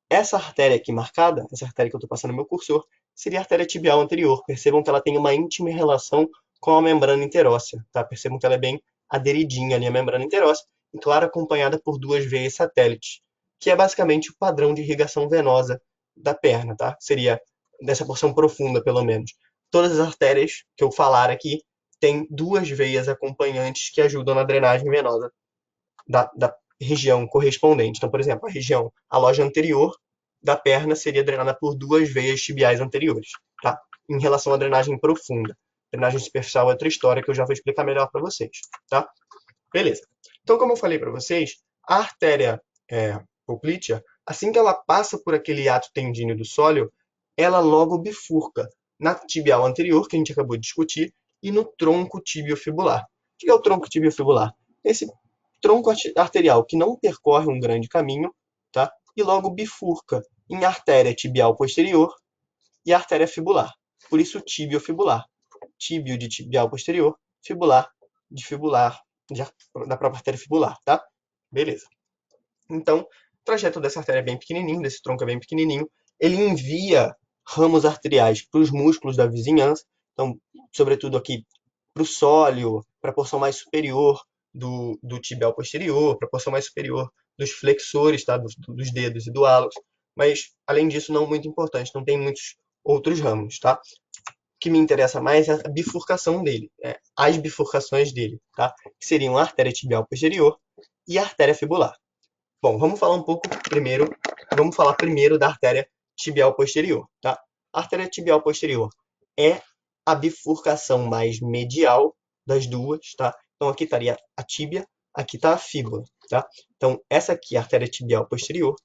Essa artéria aqui marcada, essa artéria que eu estou passando no meu cursor, seria a artéria tibial anterior. Percebam que ela tem uma íntima relação com a membrana interóssea, tá? Percebam que ela é bem aderidinha ali à membrana interóssea, e claro, acompanhada por duas veias satélites, que é basicamente o padrão de irrigação venosa da perna, tá? Seria dessa porção profunda, pelo menos. Todas as artérias que eu falar aqui têm duas veias acompanhantes que ajudam na drenagem venosa da região correspondente. Então, por exemplo, a loja anterior da perna seria drenada por duas veias tibiais anteriores, tá? Em relação à drenagem profunda. Drenagem superficial é outra história que eu já vou explicar melhor para vocês, tá? Beleza. Então, como eu falei para vocês, a artéria poplítea, assim que ela passa por aquele ato tendíneo do sóleo, ela logo bifurca na tibial anterior, que a gente acabou de discutir, e no tronco tibiofibular. O que é o tronco tibiofibular? Esse tronco arterial que não percorre um grande caminho, tá? E logo bifurca em artéria tibial posterior e artéria fibular. Por isso, tibiofibular. Tíbio de tibial posterior, fibular de fibular, da própria artéria fibular, tá? Beleza. Então, o trajeto dessa artéria é bem pequenininho, desse tronco é bem pequenininho. ele envia ramos arteriais para os músculos da vizinhança, então, sobretudo aqui para o sóleo, para a porção mais superior do tibial posterior, para a porção mais superior dos flexores, tá? Dos dedos e do hálux, mas, além disso, não muito importante, não tem muitos outros ramos, tá? O que me interessa mais é a bifurcação dele, as bifurcações dele, tá? Que seriam a artéria tibial posterior e a artéria fibular. Bom, vamos falar primeiro da artéria tibial posterior, tá? A artéria tibial posterior é a bifurcação mais medial das duas, tá? Então aqui estaria a tíbia, aqui está a fíbula, tá? Então essa aqui, a artéria tibial posterior,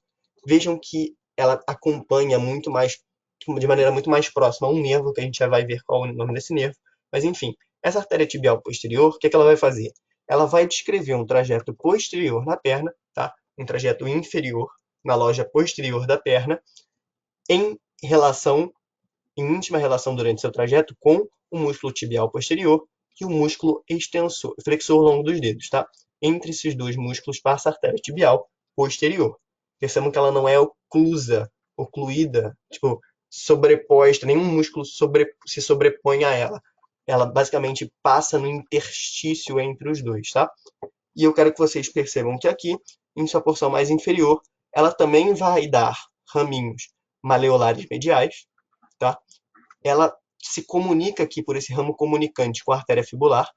vejam que ela acompanha muito mais, de maneira muito mais próxima a um nervo, que a gente já vai ver qual é o nome desse nervo, mas enfim, essa artéria tibial posterior, o que ela vai fazer? Ela vai descrever um trajeto posterior na perna, tá? Um trajeto inferior na loja posterior da perna, em íntima relação durante seu trajeto com o músculo tibial posterior e o músculo extensor, flexor longo dos dedos, tá? Entre esses dois músculos passa a artéria tibial posterior. Percebam que ela não é ocluída, tipo, sobreposta, nenhum músculo se sobrepõe a ela. Ela basicamente passa no interstício entre os dois, tá? E eu quero que vocês percebam que aqui, em sua porção mais inferior, ela também vai dar raminhos maleolares mediais, tá? Ela se comunica aqui por esse ramo comunicante com a artéria fibular.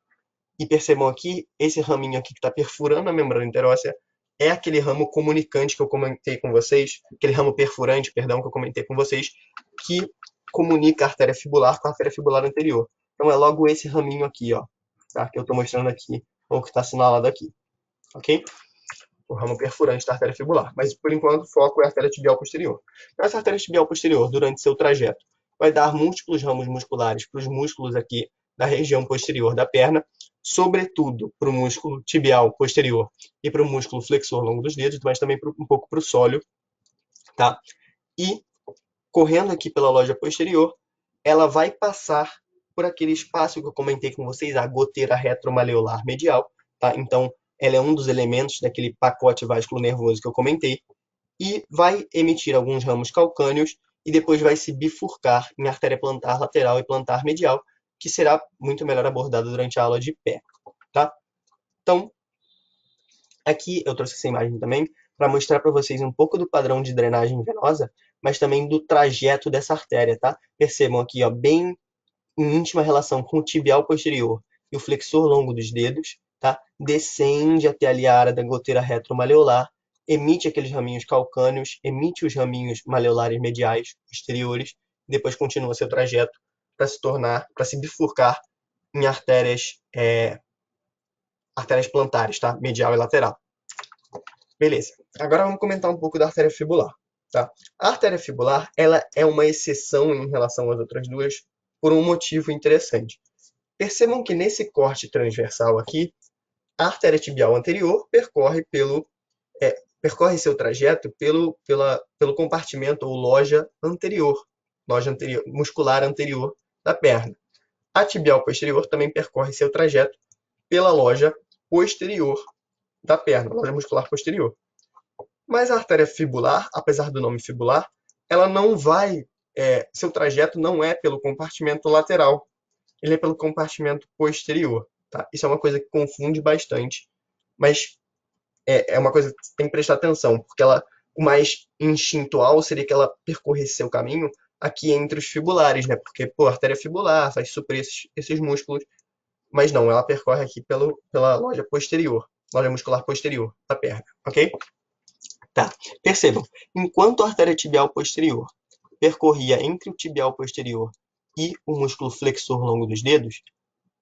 E percebam aqui, esse raminho aqui que está perfurando a membrana interóssea é aquele ramo comunicante que eu comentei com vocês, aquele ramo perfurante, perdão, que eu comentei com vocês, que comunica a artéria fibular com a artéria fibular anterior. Então é logo esse raminho aqui, ó, tá? Que eu estou mostrando aqui, ou que está assinalado aqui, ok? O ramo perfurante da artéria fibular. Mas, por enquanto, o foco é a artéria tibial posterior. Essa artéria tibial posterior, durante seu trajeto, vai dar múltiplos ramos musculares para os músculos aqui da região posterior da perna, sobretudo para o músculo tibial posterior e para o músculo flexor longo dos dedos, mas também um pouco para o sóleo, tá? E, correndo aqui pela loja posterior, ela vai passar por aquele espaço que eu comentei com vocês, a goteira retromaleolar medial, tá? Então, ela é um dos elementos daquele pacote vasculo-nervoso que eu comentei, e vai emitir alguns ramos calcâneos e depois vai se bifurcar em artéria plantar lateral e plantar medial, que será muito melhor abordada durante a aula de pé, tá? Então, aqui eu trouxe essa imagem também para mostrar para vocês um pouco do padrão de drenagem venosa, mas também do trajeto dessa artéria, tá? Percebam aqui, ó, bem em íntima relação com o tibial posterior e o flexor longo dos dedos, tá? Descende até ali a área da goteira retromaleolar, emite aqueles raminhos calcâneos, emite os raminhos maleolares mediais posteriores, e depois continua seu trajeto para se bifurcar em artérias plantares, tá? Medial e lateral. Beleza. Agora vamos comentar um pouco da artéria fibular, tá? A artéria fibular, ela é uma exceção em relação às outras duas por um motivo interessante. Percebam que nesse corte transversal aqui, a artéria tibial anterior percorre seu trajeto pelo compartimento ou loja muscular anterior da perna. A tibial posterior também percorre seu trajeto pela loja posterior da perna, loja muscular posterior. Mas a artéria fibular, apesar do nome fibular, ela não vai, seu trajeto não é pelo compartimento lateral, ele é pelo compartimento posterior, tá? Isso é uma coisa que confunde bastante, mas é uma coisa que tem que prestar atenção, porque o mais instintual seria que ela percorresse seu caminho aqui entre os fibulares, né? Porque, pô, a artéria fibular vai suprir esses músculos, mas não, ela percorre aqui pela loja muscular posterior da perna, ok? Tá, percebam, enquanto a artéria tibial posterior percorria entre o tibial posterior e o músculo flexor longo dos dedos,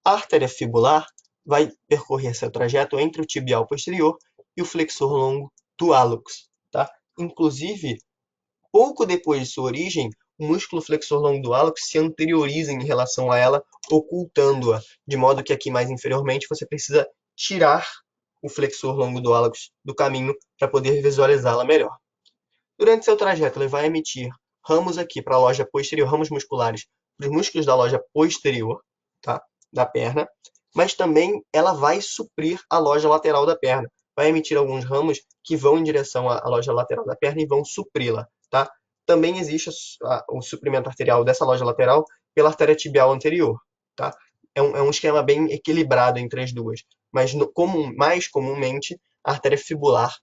a artéria fibular vai percorrer seu trajeto entre o tibial posterior e o flexor longo do hálux, tá? Inclusive, pouco depois de sua origem, o músculo flexor longo do hálux se anterioriza em relação a ela, ocultando-a, de modo que aqui mais inferiormente você precisa tirar o flexor longo do hálux do caminho para poder visualizá-la melhor. Durante seu trajeto, ele vai emitir ramos aqui para a loja posterior, ramos musculares para os músculos da loja posterior, tá? Da perna, mas também ela vai suprir a loja lateral da perna. Vai emitir alguns ramos que vão em direção à loja lateral da perna e vão supri-la, tá? também existe o suprimento arterial dessa loja lateral pela artéria tibial anterior, tá? É um esquema bem equilibrado entre as duas, mas mais comumente a artéria fibular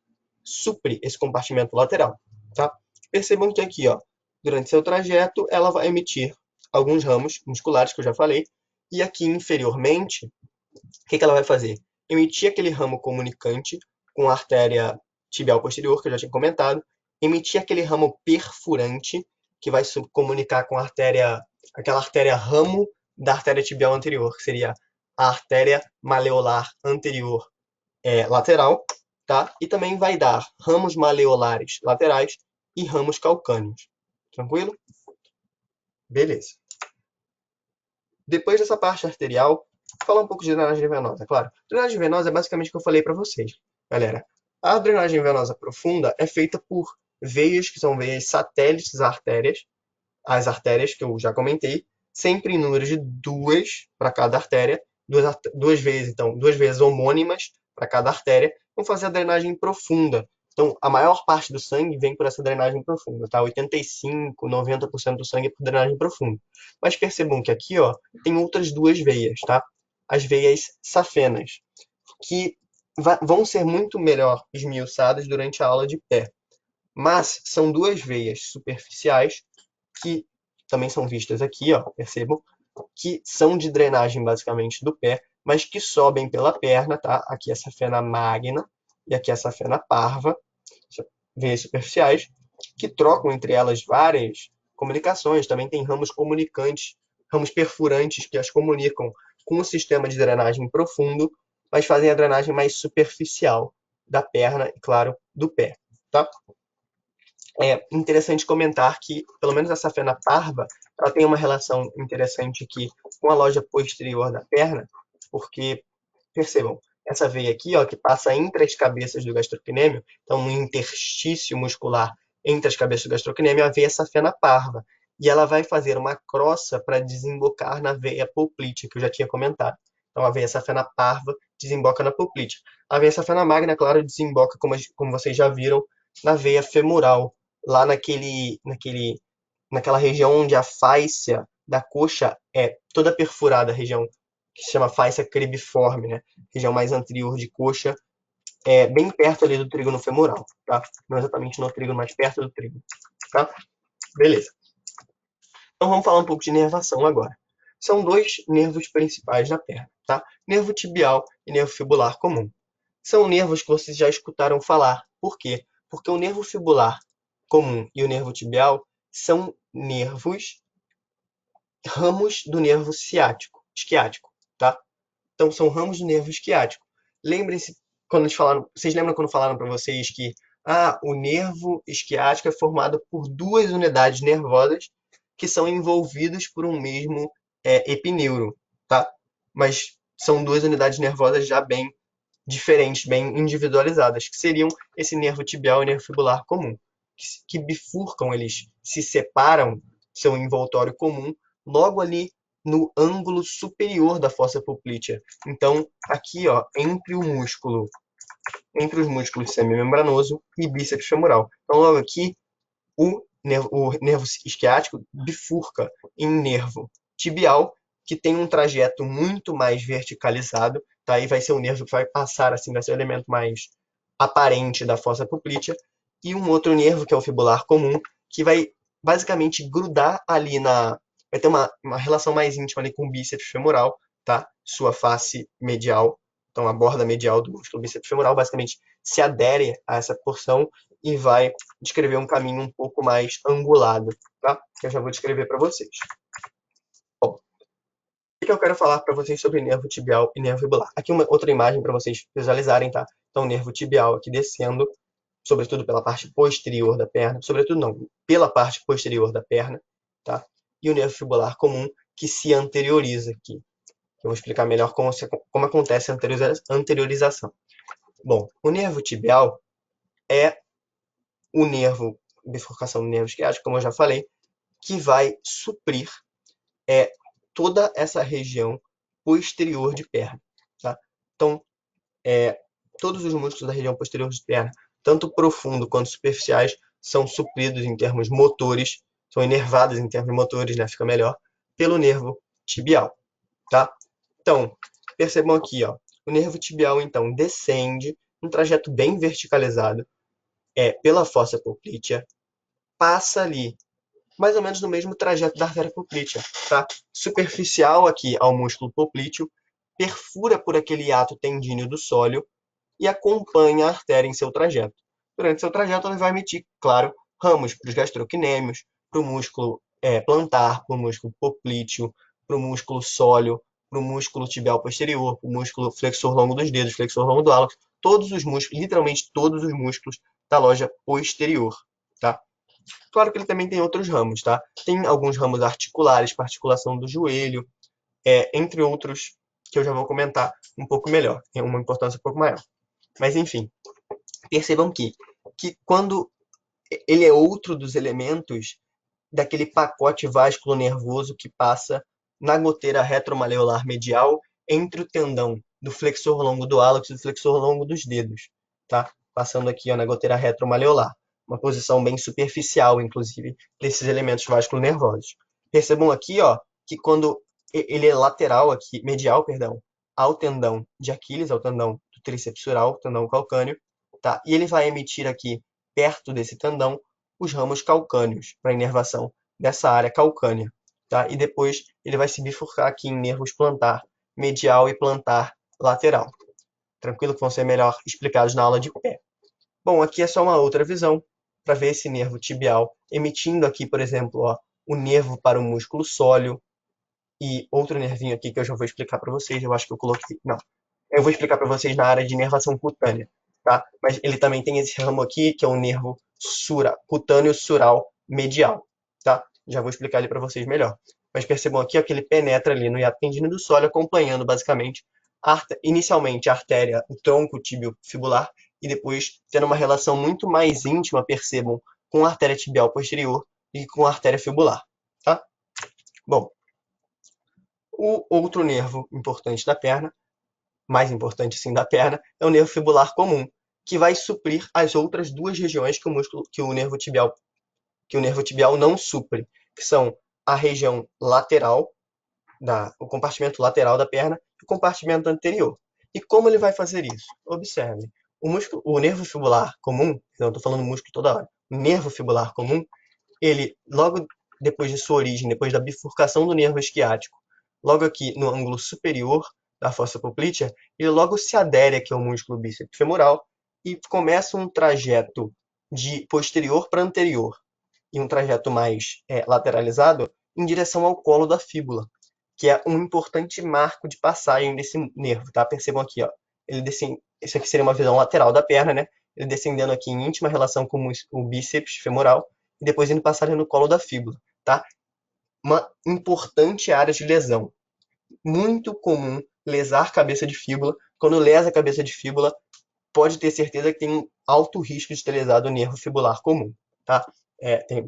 supre esse compartimento lateral, tá? Percebam que aqui, ó, durante seu trajeto, ela vai emitir alguns ramos musculares que eu já falei, e aqui inferiormente, o que ela vai fazer? Emitir aquele ramo comunicante com a artéria tibial posterior, que eu já tinha comentado, emitir aquele ramo perfurante, que vai comunicar com a artéria, aquela artéria ramo da artéria tibial anterior, que seria a artéria maleolar anterior lateral, tá? E também vai dar ramos maleolares laterais e ramos calcâneos. Tranquilo? Beleza. Depois dessa parte arterial, falar um pouco de drenagem venosa, claro. Drenagem venosa é basicamente o que eu falei para vocês, galera. A drenagem venosa profunda é feita por veias, que são veias satélites às artérias, as artérias que eu já comentei, sempre em número de 2 para cada artéria, duas vezes homônimas para cada artéria, vão fazer a drenagem profunda. Então, a maior parte do sangue vem por essa drenagem profunda, tá? 85, 90% do sangue é por drenagem profunda. Mas percebam que aqui, ó, tem outras duas veias, tá? As veias safenas, que vão ser muito melhor esmiuçadas durante a aula de pé. Mas são duas veias superficiais que também são vistas aqui, ó, percebam, que são de drenagem basicamente do pé, mas que sobem pela perna, tá? Aqui a safena magna e aqui a safena parva, veias superficiais, que trocam entre elas várias comunicações. Também tem ramos comunicantes, ramos perfurantes que as comunicam com o sistema de drenagem profundo, mas fazem a drenagem mais superficial da perna e, claro, do pé, tá? É interessante comentar que, pelo menos a safena parva, ela tem uma relação interessante aqui com a loja posterior da perna, porque, percebam, essa veia aqui, ó, que passa entre as cabeças do gastrocnêmio, então no interstício muscular entre as cabeças do gastrocnêmio, a veia safena parva, e ela vai fazer uma crossa para desembocar na veia poplítea, que eu já tinha comentado. Então a veia safena parva desemboca na poplítea. A veia safena magna, claro, desemboca, como vocês já viram, na veia femoral, lá naquela região onde a fáscia da coxa é toda perfurada, a região que se chama fáscia cribiforme, né? Região mais anterior de coxa, bem perto ali do trígono femoral, tá? Não exatamente no trígono, mas perto do trígono, tá? Beleza. Então vamos falar um pouco de nervação agora. São dois nervos principais da perna, tá? Nervo tibial e nervo fibular comum. São nervos que vocês já escutaram falar. Por quê? Porque o nervo fibular comum e o nervo tibial são nervos ramos do nervo esquiático, tá? Então são ramos do nervo esquiático. Lembrem-se quando eles falaram, vocês lembram quando falaram para vocês que o nervo esquiático é formado por duas unidades nervosas que são envolvidas por um mesmo epineuro, tá? Mas são duas unidades nervosas já bem diferentes, bem individualizadas, que seriam esse nervo tibial e nervo fibular comum, que bifurcam, eles se separam, seu envoltório comum, logo ali no ângulo superior da fossa poplítea. Então, aqui, ó, entre os músculos semimembranoso e bíceps femoral. Então, logo aqui, o nervo isquiático bifurca em nervo tibial, que tem um trajeto muito mais verticalizado, tá? Aí vai ser o nervo que vai passar, assim, vai ser o elemento mais aparente da fossa poplítea, e um outro nervo, que é o fibular comum, que vai basicamente grudar ali vai ter uma relação mais íntima ali com o bíceps femoral, tá? Sua face medial, então a borda medial do músculo bíceps femoral basicamente se adere a essa porção e vai descrever um caminho um pouco mais angulado, tá? Que eu já vou descrever para vocês. Bom, o que eu quero falar para vocês sobre nervo tibial e nervo fibular? Aqui uma outra imagem para vocês visualizarem, tá? Então, nervo tibial aqui descendo, sobretudo pela parte posterior da perna, sobretudo não, pela parte posterior da perna, tá? E o nervo fibular comum, que se anterioriza aqui. Eu vou explicar melhor como acontece a anteriorização. Bom, o nervo tibial é o nervo, bifurcação do nervo esquiático, como eu já falei, que vai suprir toda essa região posterior de perna, tá? Então, todos os músculos da região posterior de perna, tanto profundo quanto superficiais, são supridos em termos motores, são inervados em termos motores, né? Fica melhor, pelo nervo tibial, tá? Então, percebam aqui, ó, o nervo tibial, então, descende um trajeto bem verticalizado, pela fossa poplítea, passa ali, mais ou menos no mesmo trajeto da artéria poplítea, tá? Superficial aqui ao músculo poplíteo, perfura por aquele ato tendíneo do sóleo e acompanha a artéria em seu trajeto. Durante seu trajeto, ele vai emitir, claro, ramos para os gastrocnêmios, para o músculo plantar, para o músculo poplíteo, para o músculo sóleo, para o músculo tibial posterior, para o músculo flexor longo dos dedos, flexor longo do hálux, todos os músculos, literalmente todos os músculos da loja posterior, tá? Claro que ele também tem outros ramos, tá? Tem alguns ramos articulares, para articulação do joelho, entre outros que eu já vou comentar um pouco melhor, tem uma importância um pouco maior. Mas enfim, percebam que quando ele é outro dos elementos daquele pacote vasculo-nervoso que passa na goteira retromaleolar medial entre o tendão do flexor longo do hálux e do flexor longo dos dedos, tá? Passando aqui, ó, na goteira retromaleolar, uma posição bem superficial, inclusive, desses elementos vasculo-nervosos. Percebam aqui, ó, que quando ele é lateral aqui, medial, perdão, ao tendão de Aquiles, ao tendão do tríceps sural, tendão calcâneo, tá? E ele vai emitir aqui, perto desse tendão, os ramos calcâneos para inervação dessa área calcânea, tá? E depois ele vai se bifurcar aqui em nervos plantar medial e plantar lateral. Tranquilo que vão ser melhor explicados na aula de pé. Bom, aqui é só uma outra visão para ver esse nervo tibial emitindo aqui, por exemplo, ó, o nervo para o músculo sóleo e outro nervinho aqui que eu já vou explicar para vocês. Eu acho que eu coloquei... Não, eu vou explicar para vocês na área de inervação cutânea, tá? Mas ele também tem esse ramo aqui, que é o nervo cutâneo sural medial, tá? Já vou explicar ele para vocês melhor. Mas percebam aqui, ó, que ele penetra ali no hiato tendíneo do sólio, acompanhando basicamente inicialmente a artéria, o tronco tibio-fibular, e depois tendo uma relação muito mais íntima, percebam, com a artéria tibial posterior e com a artéria fibular, tá? Bom, o outro nervo importante da perna, mais importante sim da perna, é o nervo fibular comum, que vai suprir as outras duas regiões que o nervo tibial não supre, que são a região lateral, o compartimento lateral da perna e o compartimento anterior. E como ele vai fazer isso? Observe, o nervo fibular comum, não estou falando músculo toda hora, o nervo fibular comum, ele, logo depois de sua origem, depois da bifurcação do nervo esquiático, logo aqui no ângulo superior da fossa poplítea, ele logo se adere aqui ao músculo bíceps femoral e começa um trajeto de posterior para anterior e um trajeto mais lateralizado em direção ao colo da fíbula, que é um importante marco de passagem desse nervo, tá? Percebam aqui, ó, ele descende, isso aqui seria uma visão lateral da perna, né? Ele descendendo aqui em íntima relação com o bíceps femoral e depois indo passar no colo da fíbula, tá? Uma importante área de lesão. Muito comum lesar cabeça de fíbula. Quando lesa a cabeça de fíbula, pode ter certeza que tem um alto risco de ter lesado o nervo fibular comum, tá?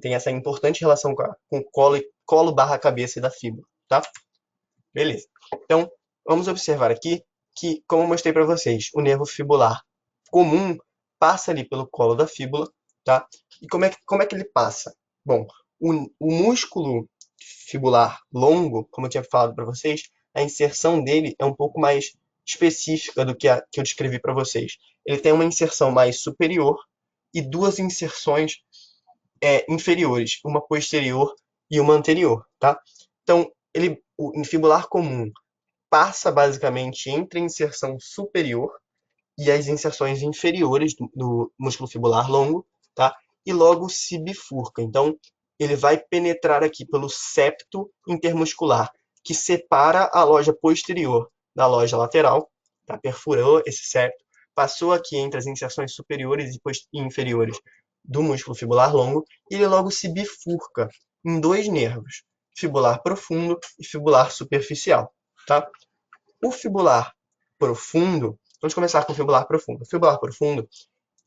Tem essa importante relação com o colo barra cabeça da fíbula, tá? Beleza. Então, vamos observar aqui que, como eu mostrei para vocês, o nervo fibular comum passa ali pelo colo da fíbula, tá? E como é que ele passa? Bom, o músculo fibular longo, como eu tinha falado para vocês, a inserção dele é um pouco mais específica do que a que eu descrevi para vocês. Ele tem uma inserção mais superior e duas inserções inferiores, uma posterior e uma anterior, tá? Então, o fibular comum passa basicamente entre a inserção superior e as inserções inferiores do músculo fibular longo, tá? E logo se bifurca. Então, ele vai penetrar aqui pelo septo intermuscular, que separa a loja posterior da loja lateral, tá? Perfurou esse septo, passou aqui entre as inserções superiores e inferiores do músculo fibular longo, e ele logo se bifurca em dois nervos, fibular profundo e fibular superficial, tá? O fibular profundo, vamos começar com o fibular profundo. O fibular profundo,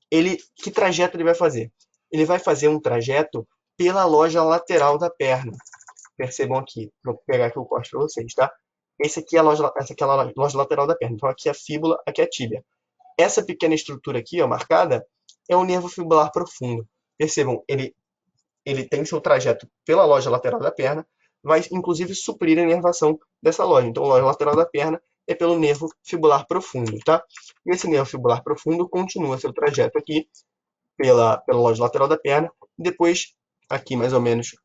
que trajeto ele vai fazer? Ele vai fazer um trajeto pela loja lateral da perna. Percebam aqui, vou pegar aqui o corte para vocês, tá? Essa aqui é a loja lateral da perna. Então aqui é a fíbula, aqui é a tíbia. Essa pequena estrutura aqui, ó, marcada, é o nervo fibular profundo. percebam, ele tem seu trajeto pela loja lateral da perna, vai inclusive suprir a inervação dessa loja. Então, a loja lateral da perna é pelo nervo fibular profundo, tá? E esse nervo fibular profundo continua seu trajeto aqui pela loja lateral da perna, e depois, aqui mais ou menos,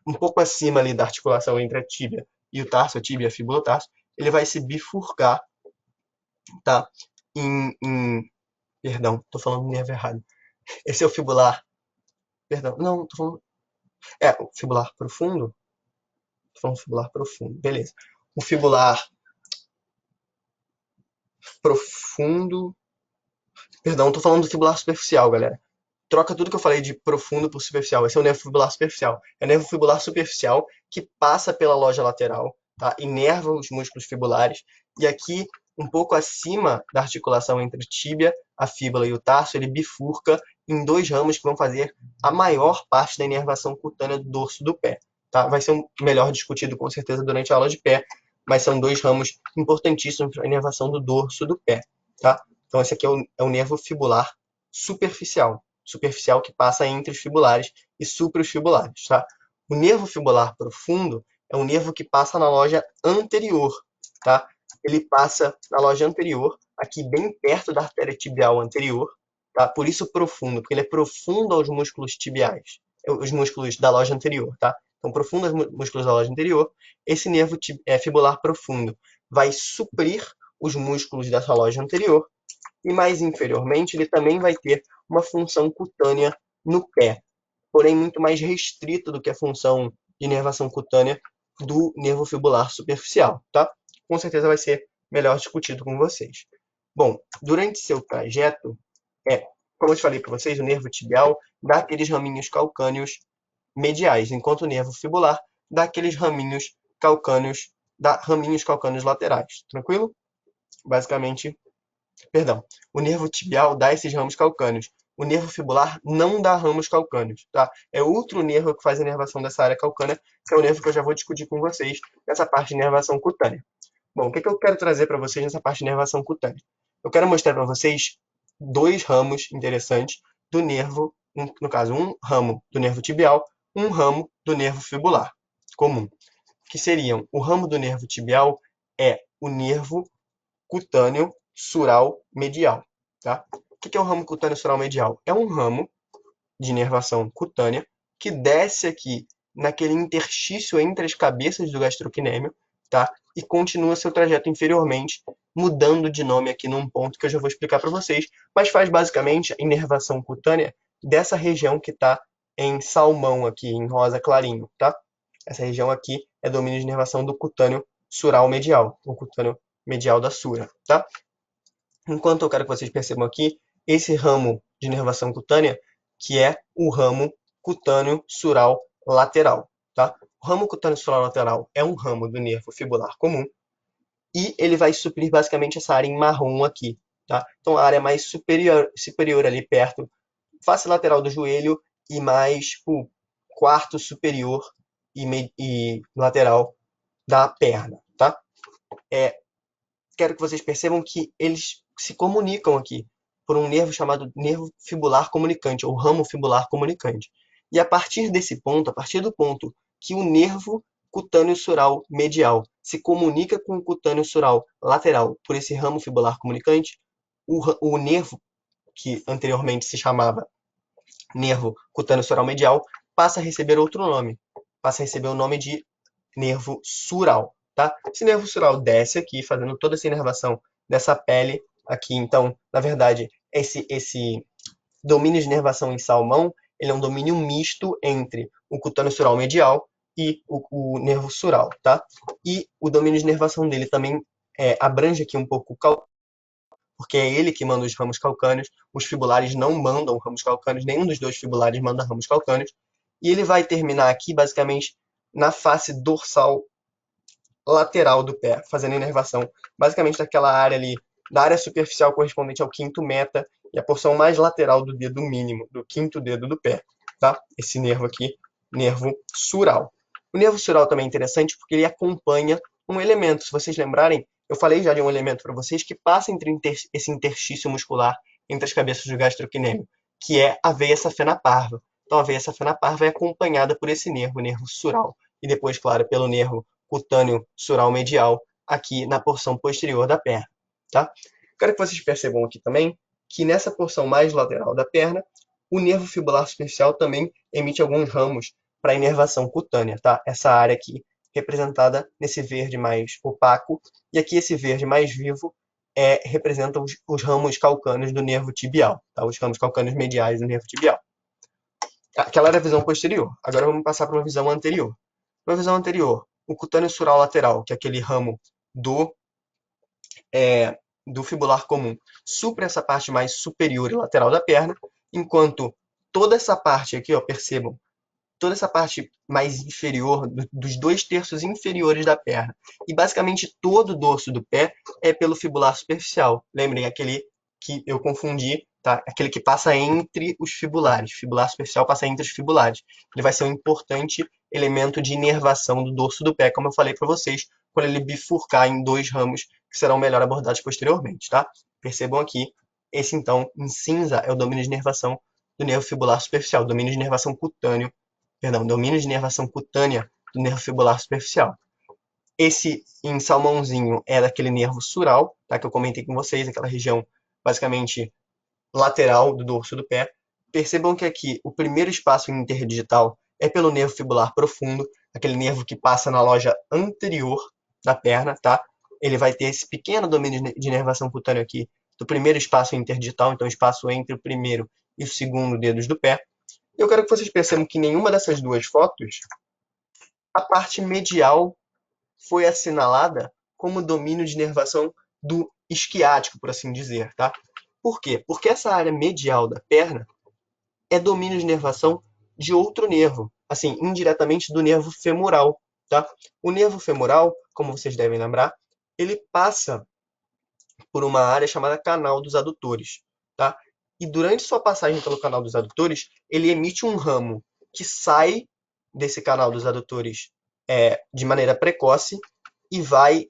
um pouco acima ali da articulação entre a tíbia e o tarso, a tíbia e a fíbula o tarso, ele vai se bifurcar, tá? Perdão, tô falando nervo errado. Esse é o fibular, perdão, não, tô falando, o fibular profundo, tô falando fibular profundo, beleza. O fibular profundo, perdão, tô falando do fibular superficial, galera. Troca tudo que eu falei de profundo por superficial. Esse é o nervo fibular superficial. É o nervo fibular superficial que passa pela loja lateral, tá? Inerva os músculos fibulares. E aqui, um pouco acima da articulação entre a tíbia, a fíbula e o tarso, ele bifurca em dois ramos que vão fazer a maior parte da inervação cutânea do dorso do pé, tá? Vai ser melhor discutido com certeza durante a aula de pé, mas são dois ramos importantíssimos para a inervação do dorso do pé, tá? Então esse aqui é o nervo fibular superficial que passa entre os fibulares e supra os fibulares, tá? O nervo fibular profundo é um nervo que passa na loja anterior, tá? Ele passa na loja anterior, aqui bem perto da artéria tibial anterior, tá? Por isso profundo, porque ele é profundo aos músculos tibiais, os músculos da loja anterior, tá? Então, profundo aos músculos da loja anterior, esse nervo fibular profundo vai suprir os músculos dessa loja anterior, e mais inferiormente ele também vai ter uma função cutânea no pé, porém muito mais restrita do que a função de inervação cutânea do nervo fibular superficial, tá? Com certeza vai ser melhor discutido com vocês. Bom, durante seu trajeto, como eu falei para vocês, o nervo tibial dá aqueles raminhos calcâneos mediais, enquanto o nervo fibular dá aqueles raminhos calcâneos laterais, tranquilo? Basicamente, perdão, o nervo tibial dá esses ramos calcâneos. O nervo fibular não dá ramos calcâneos, tá? É outro nervo que faz a inervação dessa área calcânea, que é o nervo que eu já vou discutir com vocês nessa parte de inervação cutânea. Bom, o que eu quero trazer para vocês nessa parte de inervação cutânea? Eu quero mostrar para vocês dois ramos interessantes do nervo, no caso, um ramo do nervo tibial, um ramo do nervo fibular comum, que seriam o ramo do nervo tibial é o nervo cutâneo sural medial, tá? O que é o ramo cutâneo sural medial? É um ramo de inervação cutânea que desce aqui naquele interstício entre as cabeças do gastrocnêmio, tá? E continua seu trajeto inferiormente, mudando de nome aqui num ponto que eu já vou explicar para vocês, mas faz basicamente a inervação cutânea dessa região que está em salmão aqui, em rosa clarinho, tá? Essa região aqui é domínio de inervação do cutâneo sural medial, o cutâneo medial da sura, tá? Enquanto eu quero que vocês percebam aqui esse ramo de inervação cutânea, que é o ramo cutâneo sural lateral, tá? O ramo cutâneo sural lateral é um ramo do nervo fibular comum e ele vai suprir basicamente essa área em marrom aqui, tá? Então a área mais superior ali perto, face lateral do joelho e mais o quarto superior e lateral da perna, tá? Quero que vocês percebam que eles se comunicam aqui por um nervo chamado nervo fibular comunicante, ou ramo fibular comunicante. E a partir desse ponto, a partir do ponto que o nervo cutâneo sural medial se comunica com o cutâneo sural lateral por esse ramo fibular comunicante, o nervo, que anteriormente se chamava nervo cutâneo sural medial, passa a receber outro nome. Passa a receber o nome de nervo sural, tá? Esse nervo sural desce aqui, fazendo toda essa inervação dessa pele aqui. Então, na verdade, esse domínio de inervação em salmão, ele é um domínio misto entre o cutâneo sural medial e o nervo sural, tá? E o domínio de inervação dele também abrange aqui um pouco o calcâneo, porque é ele que manda os ramos calcâneos, os fibulares não mandam ramos calcâneos, nenhum dos dois fibulares manda ramos calcâneos, e ele vai terminar aqui, basicamente, na face dorsal lateral do pé, fazendo inervação, basicamente daquela área ali, da área superficial correspondente ao quinto meta, e a porção mais lateral do dedo mínimo, do quinto dedo do pé, tá? Esse nervo aqui, nervo sural. O nervo sural também é interessante porque ele acompanha um elemento. Se vocês lembrarem, eu falei já de um elemento para vocês que passa entre esse interstício muscular entre as cabeças do gastrocnêmio, que é a veia safena parva. Então, a veia safena parva é acompanhada por esse nervo, o nervo sural, e depois, claro, pelo nervo cutâneo sural medial, aqui na porção posterior da perna, tá? Quero que vocês percebam aqui também que nessa porção mais lateral da perna, o nervo fibular superficial também emite alguns ramos para inervação cutânea, tá? Essa área aqui representada nesse verde mais opaco, e aqui esse verde mais vivo representa os ramos calcâneos do nervo tibial, tá? Os ramos calcâneos mediais do nervo tibial. Aquela era a visão posterior. Agora vamos passar para uma visão anterior. Na visão anterior, o cutâneo sural lateral, que é aquele ramo do fibular comum, supra essa parte mais superior e lateral da perna, enquanto toda essa parte aqui, ó, percebam, toda essa parte mais inferior, dos 2/3 inferiores da perna, e basicamente todo o dorso do pé é pelo fibular superficial. Lembrem, aquele que eu confundi, tá? Aquele que passa entre os fibulares. Fibular superficial passa entre os fibulares. Ele vai ser um importante elemento de inervação do dorso do pé, como eu falei para vocês, quando ele bifurcar em 2 ramos que serão melhor abordados posteriormente, tá? Percebam aqui, esse então, em cinza, é o domínio de inervação do nervo fibular superficial, domínio de inervação cutâneo, domínio de inervação cutânea do nervo fibular superficial. Esse em salmãozinho é daquele nervo sural, tá, que eu comentei com vocês, aquela região basicamente lateral do dorso do pé. Percebam que aqui o primeiro espaço interdigital é pelo nervo fibular profundo, aquele nervo que passa na loja anterior da perna, tá? Ele vai ter esse pequeno domínio de inervação cutânea aqui do primeiro espaço interdigital, então o espaço entre o primeiro e o segundo dedos do pé. Eu quero que vocês percebam que em nenhuma dessas duas fotos a parte medial foi assinalada como domínio de inervação do isquiático, por assim dizer, tá? Por quê? Porque essa área medial da perna é domínio de inervação de outro nervo, assim, indiretamente do nervo femoral, tá? O nervo femoral, como vocês devem lembrar, ele passa por uma área chamada canal dos adutores, tá? E durante sua passagem pelo canal dos adutores, ele emite um ramo que sai desse canal dos adutores de maneira precoce e vai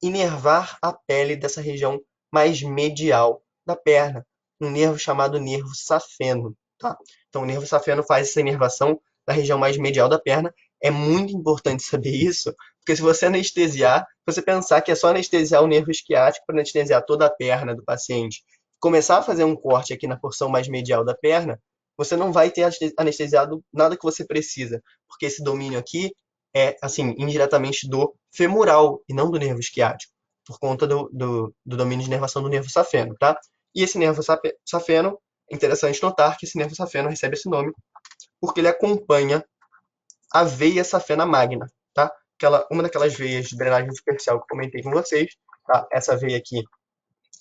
inervar a pele dessa região mais medial da perna, um nervo chamado nervo safeno, tá? Então, o nervo safeno faz essa inervação da região mais medial da perna. É muito importante saber isso, porque se você anestesiar, se você pensar que é só anestesiar o nervo isquiático para anestesiar toda a perna do paciente, começar a fazer um corte aqui na porção mais medial da perna, você não vai ter anestesiado nada que você precisa, porque esse domínio aqui é, assim, indiretamente do femoral e não do nervo isquiático, por conta do domínio de inervação do nervo safeno, tá? E esse nervo safeno, é interessante notar que esse nervo safeno recebe esse nome porque ele acompanha a veia safena magna, tá? Uma daquelas veias de drenagem superficial que eu comentei com vocês, tá? Essa veia aqui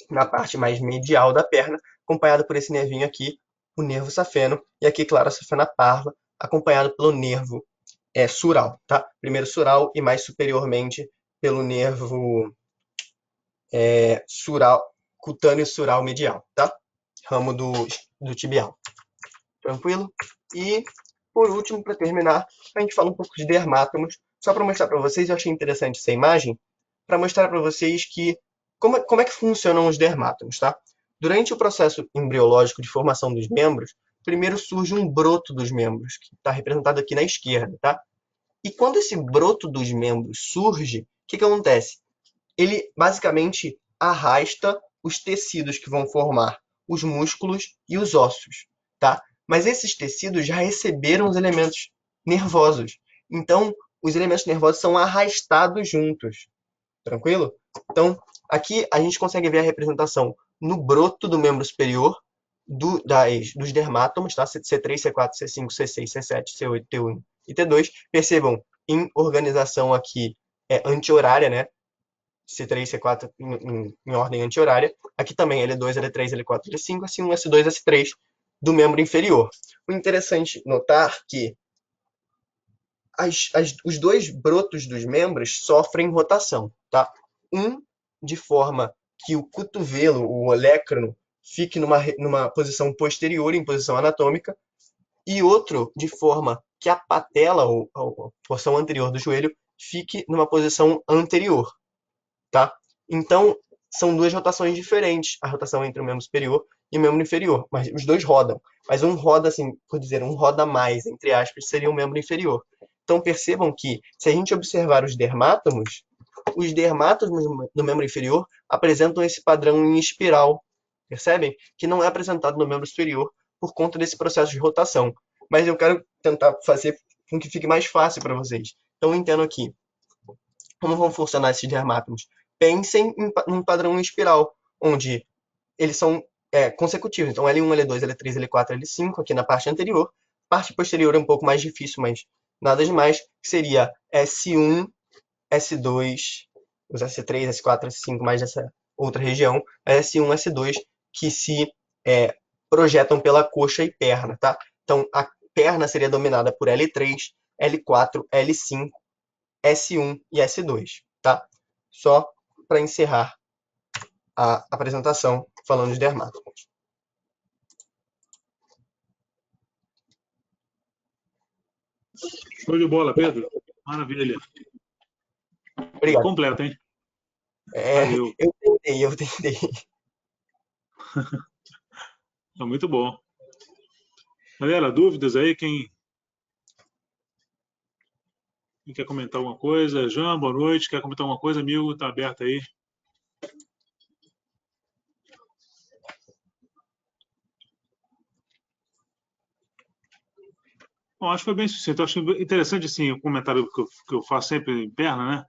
na parte mais medial da perna, acompanhada por esse nervinho aqui, o nervo safeno, e aqui, claro, a safena parva, acompanhado pelo nervo sural, tá? Primeiro sural e mais superiormente pelo nervo sural, cutâneo sural medial, tá? Ramo do tibial. Tranquilo? E, por último, para terminar, a gente fala um pouco de dermátomos, só para mostrar para vocês, eu achei interessante essa imagem, para mostrar para vocês que como é que funcionam os dermátomos, tá? Durante o processo embriológico de formação dos membros, primeiro surge um broto dos membros, que está representado aqui na esquerda, tá? E quando esse broto dos membros surge, o que acontece? Ele basicamente arrasta os tecidos que vão formar os músculos e os ossos, tá? Mas esses tecidos já receberam os elementos nervosos. Então, os elementos nervosos são arrastados juntos. Tranquilo? Então, aqui a gente consegue ver a representação no broto do membro superior dos dermátomos, tá? C3, C4, C5, C6, C7, C8, T1 e T2. Percebam, em organização aqui anti-horária, né? C3, C4 em ordem anti-horária. Aqui também L2, L3, L4, L5, S1, S2, S3 do membro inferior. O interessante notar que os dois brotos dos membros sofrem rotação, tá? Um de forma que o cotovelo, o olecrano, fique numa posição posterior, em posição anatômica, e outro de forma que a patela, ou a porção anterior do joelho, fique numa posição anterior, tá? Então, são duas rotações diferentes, a rotação entre o membro superior e o membro inferior, mas os dois rodam. mas um roda, assim, por dizer, um roda a mais, entre aspas, seria o membro inferior. Então percebam que, se a gente observar os dermátomos no membro inferior apresentam esse padrão em espiral, percebem? Que não é apresentado no membro superior por conta desse processo de rotação. Mas eu quero tentar fazer com que fique mais fácil para vocês. Então entendo aqui. Como vão funcionar esses dermátomos? Pensem num padrão em espiral, onde eles são consecutivos. Então, L1, L2, L3, L4, L5, aqui na parte anterior. Parte posterior é um pouco mais difícil, mas nada demais. Seria S1, S2, os S3, S4, S5, mais essa outra região, S1, S2, que se projetam pela coxa e perna, tá? Então, a perna seria dominada por L3, L4, L5, S1 e S2, tá? Só para encerrar a apresentação falando de dermátomos. Show de bola, Pedro. Maravilha. Obrigado. Completo, hein? Valeu. Eu tentei. É muito bom. Galera, dúvidas aí? Quem quer comentar alguma coisa? Jean, boa noite. Quer comentar alguma coisa, amigo? Está aberto aí. Bom, acho que foi bem sucinto. Acho interessante, assim, o comentário que eu faço sempre em perna, né?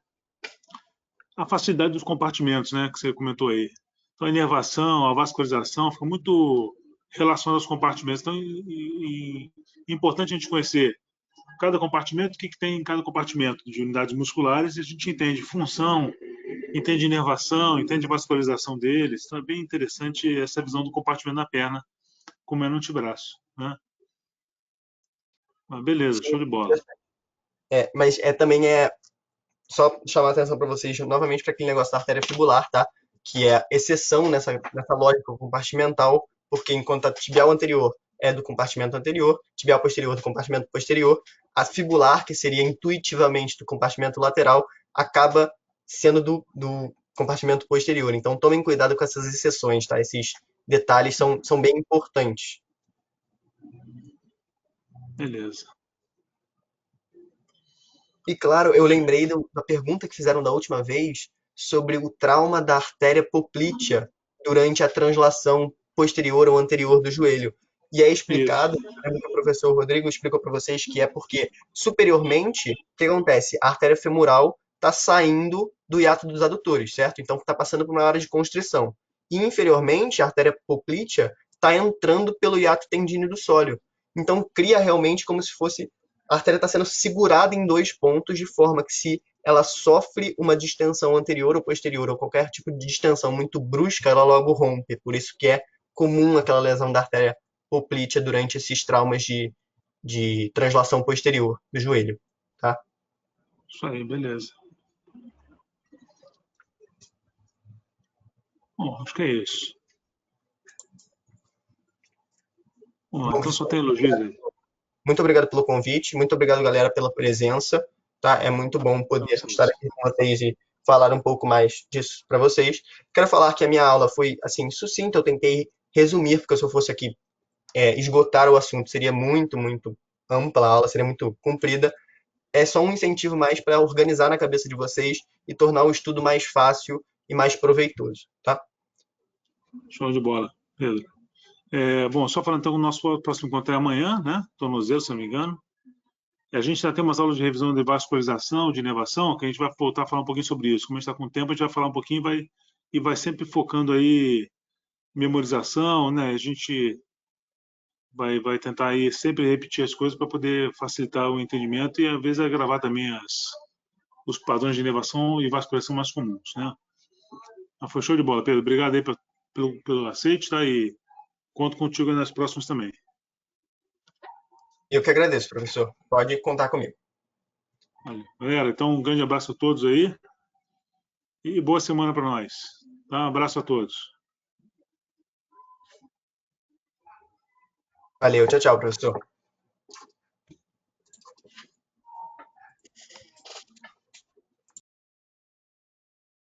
A facilidade dos compartimentos, né? Que você comentou aí. Então, a inervação, a vascularização fica muito relacionada aos compartimentos. Então, é importante a gente conhecer cada compartimento, o que tem em cada compartimento de unidades musculares, e a gente entende função, entende inervação, entende vascularização deles. Então, é bem interessante essa visão do compartimento na perna, como é no antebraço, né? Mas beleza, show de bola. Mas também só chamar a atenção para vocês novamente para aquele negócio da artéria fibular, tá? Que é exceção nessa lógica compartimental, porque enquanto a tibial anterior é do compartimento anterior, tibial posterior do compartimento posterior, a fibular, que seria intuitivamente do compartimento lateral, acaba sendo do compartimento posterior. Então tomem cuidado com essas exceções, tá? Esses detalhes são bem importantes. Beleza. E claro, eu lembrei da pergunta que fizeram da última vez sobre o trauma da artéria poplítea durante a translação posterior ou anterior do joelho. E é Isso. explicado, eu lembro que o professor Rodrigo explicou para vocês que é porque superiormente, o que acontece? A artéria femoral está saindo do hiato dos adutores, certo? Então está passando por uma área de constrição. E inferiormente, a artéria poplítea está entrando pelo hiato tendíneo do sólio. Então cria realmente como se fosse a artéria está sendo segurada em dois pontos, de forma que se ela sofre uma distensão anterior ou posterior, ou qualquer tipo de distensão muito brusca, ela logo rompe. Por isso que é comum aquela lesão da artéria poplítea durante esses traumas de translação posterior do joelho. Tá? Isso aí, beleza. Bom, acho que é isso. Bom, então só tem elogios aí. Muito obrigado pelo convite, muito obrigado, galera, pela presença. Tá? É muito bom poder estar aqui com vocês e falar um pouco mais disso para vocês. Quero falar que a minha aula foi assim sucinta, eu tentei resumir, porque se eu fosse aqui esgotar o assunto seria muito, muito ampla a aula, seria muito comprida. É só um incentivo mais para organizar na cabeça de vocês e tornar o estudo mais fácil e mais proveitoso, tá? Show de bola, Pedro. Bom, só falando então, o nosso próximo encontro é amanhã, né? Tornozelo, se não me engano. E a gente já tem umas aulas de revisão de vascularização, de inervação, que a gente vai voltar a falar um pouquinho sobre isso. Como a gente está com tempo, a gente vai falar um pouquinho e vai sempre focando aí memorização, né? A gente vai tentar aí sempre repetir as coisas para poder facilitar o entendimento e às vezes gravar também os padrões de inervação e vascularização mais comuns, né? Mas foi show de bola, Pedro. Obrigado aí pelo aceite, tá? E conto contigo nas próximas também. Eu que agradeço, professor. Pode contar comigo. Valeu. Galera, então um grande abraço a todos aí e boa semana para nós. Tá? Um abraço a todos. Valeu, tchau, tchau, professor.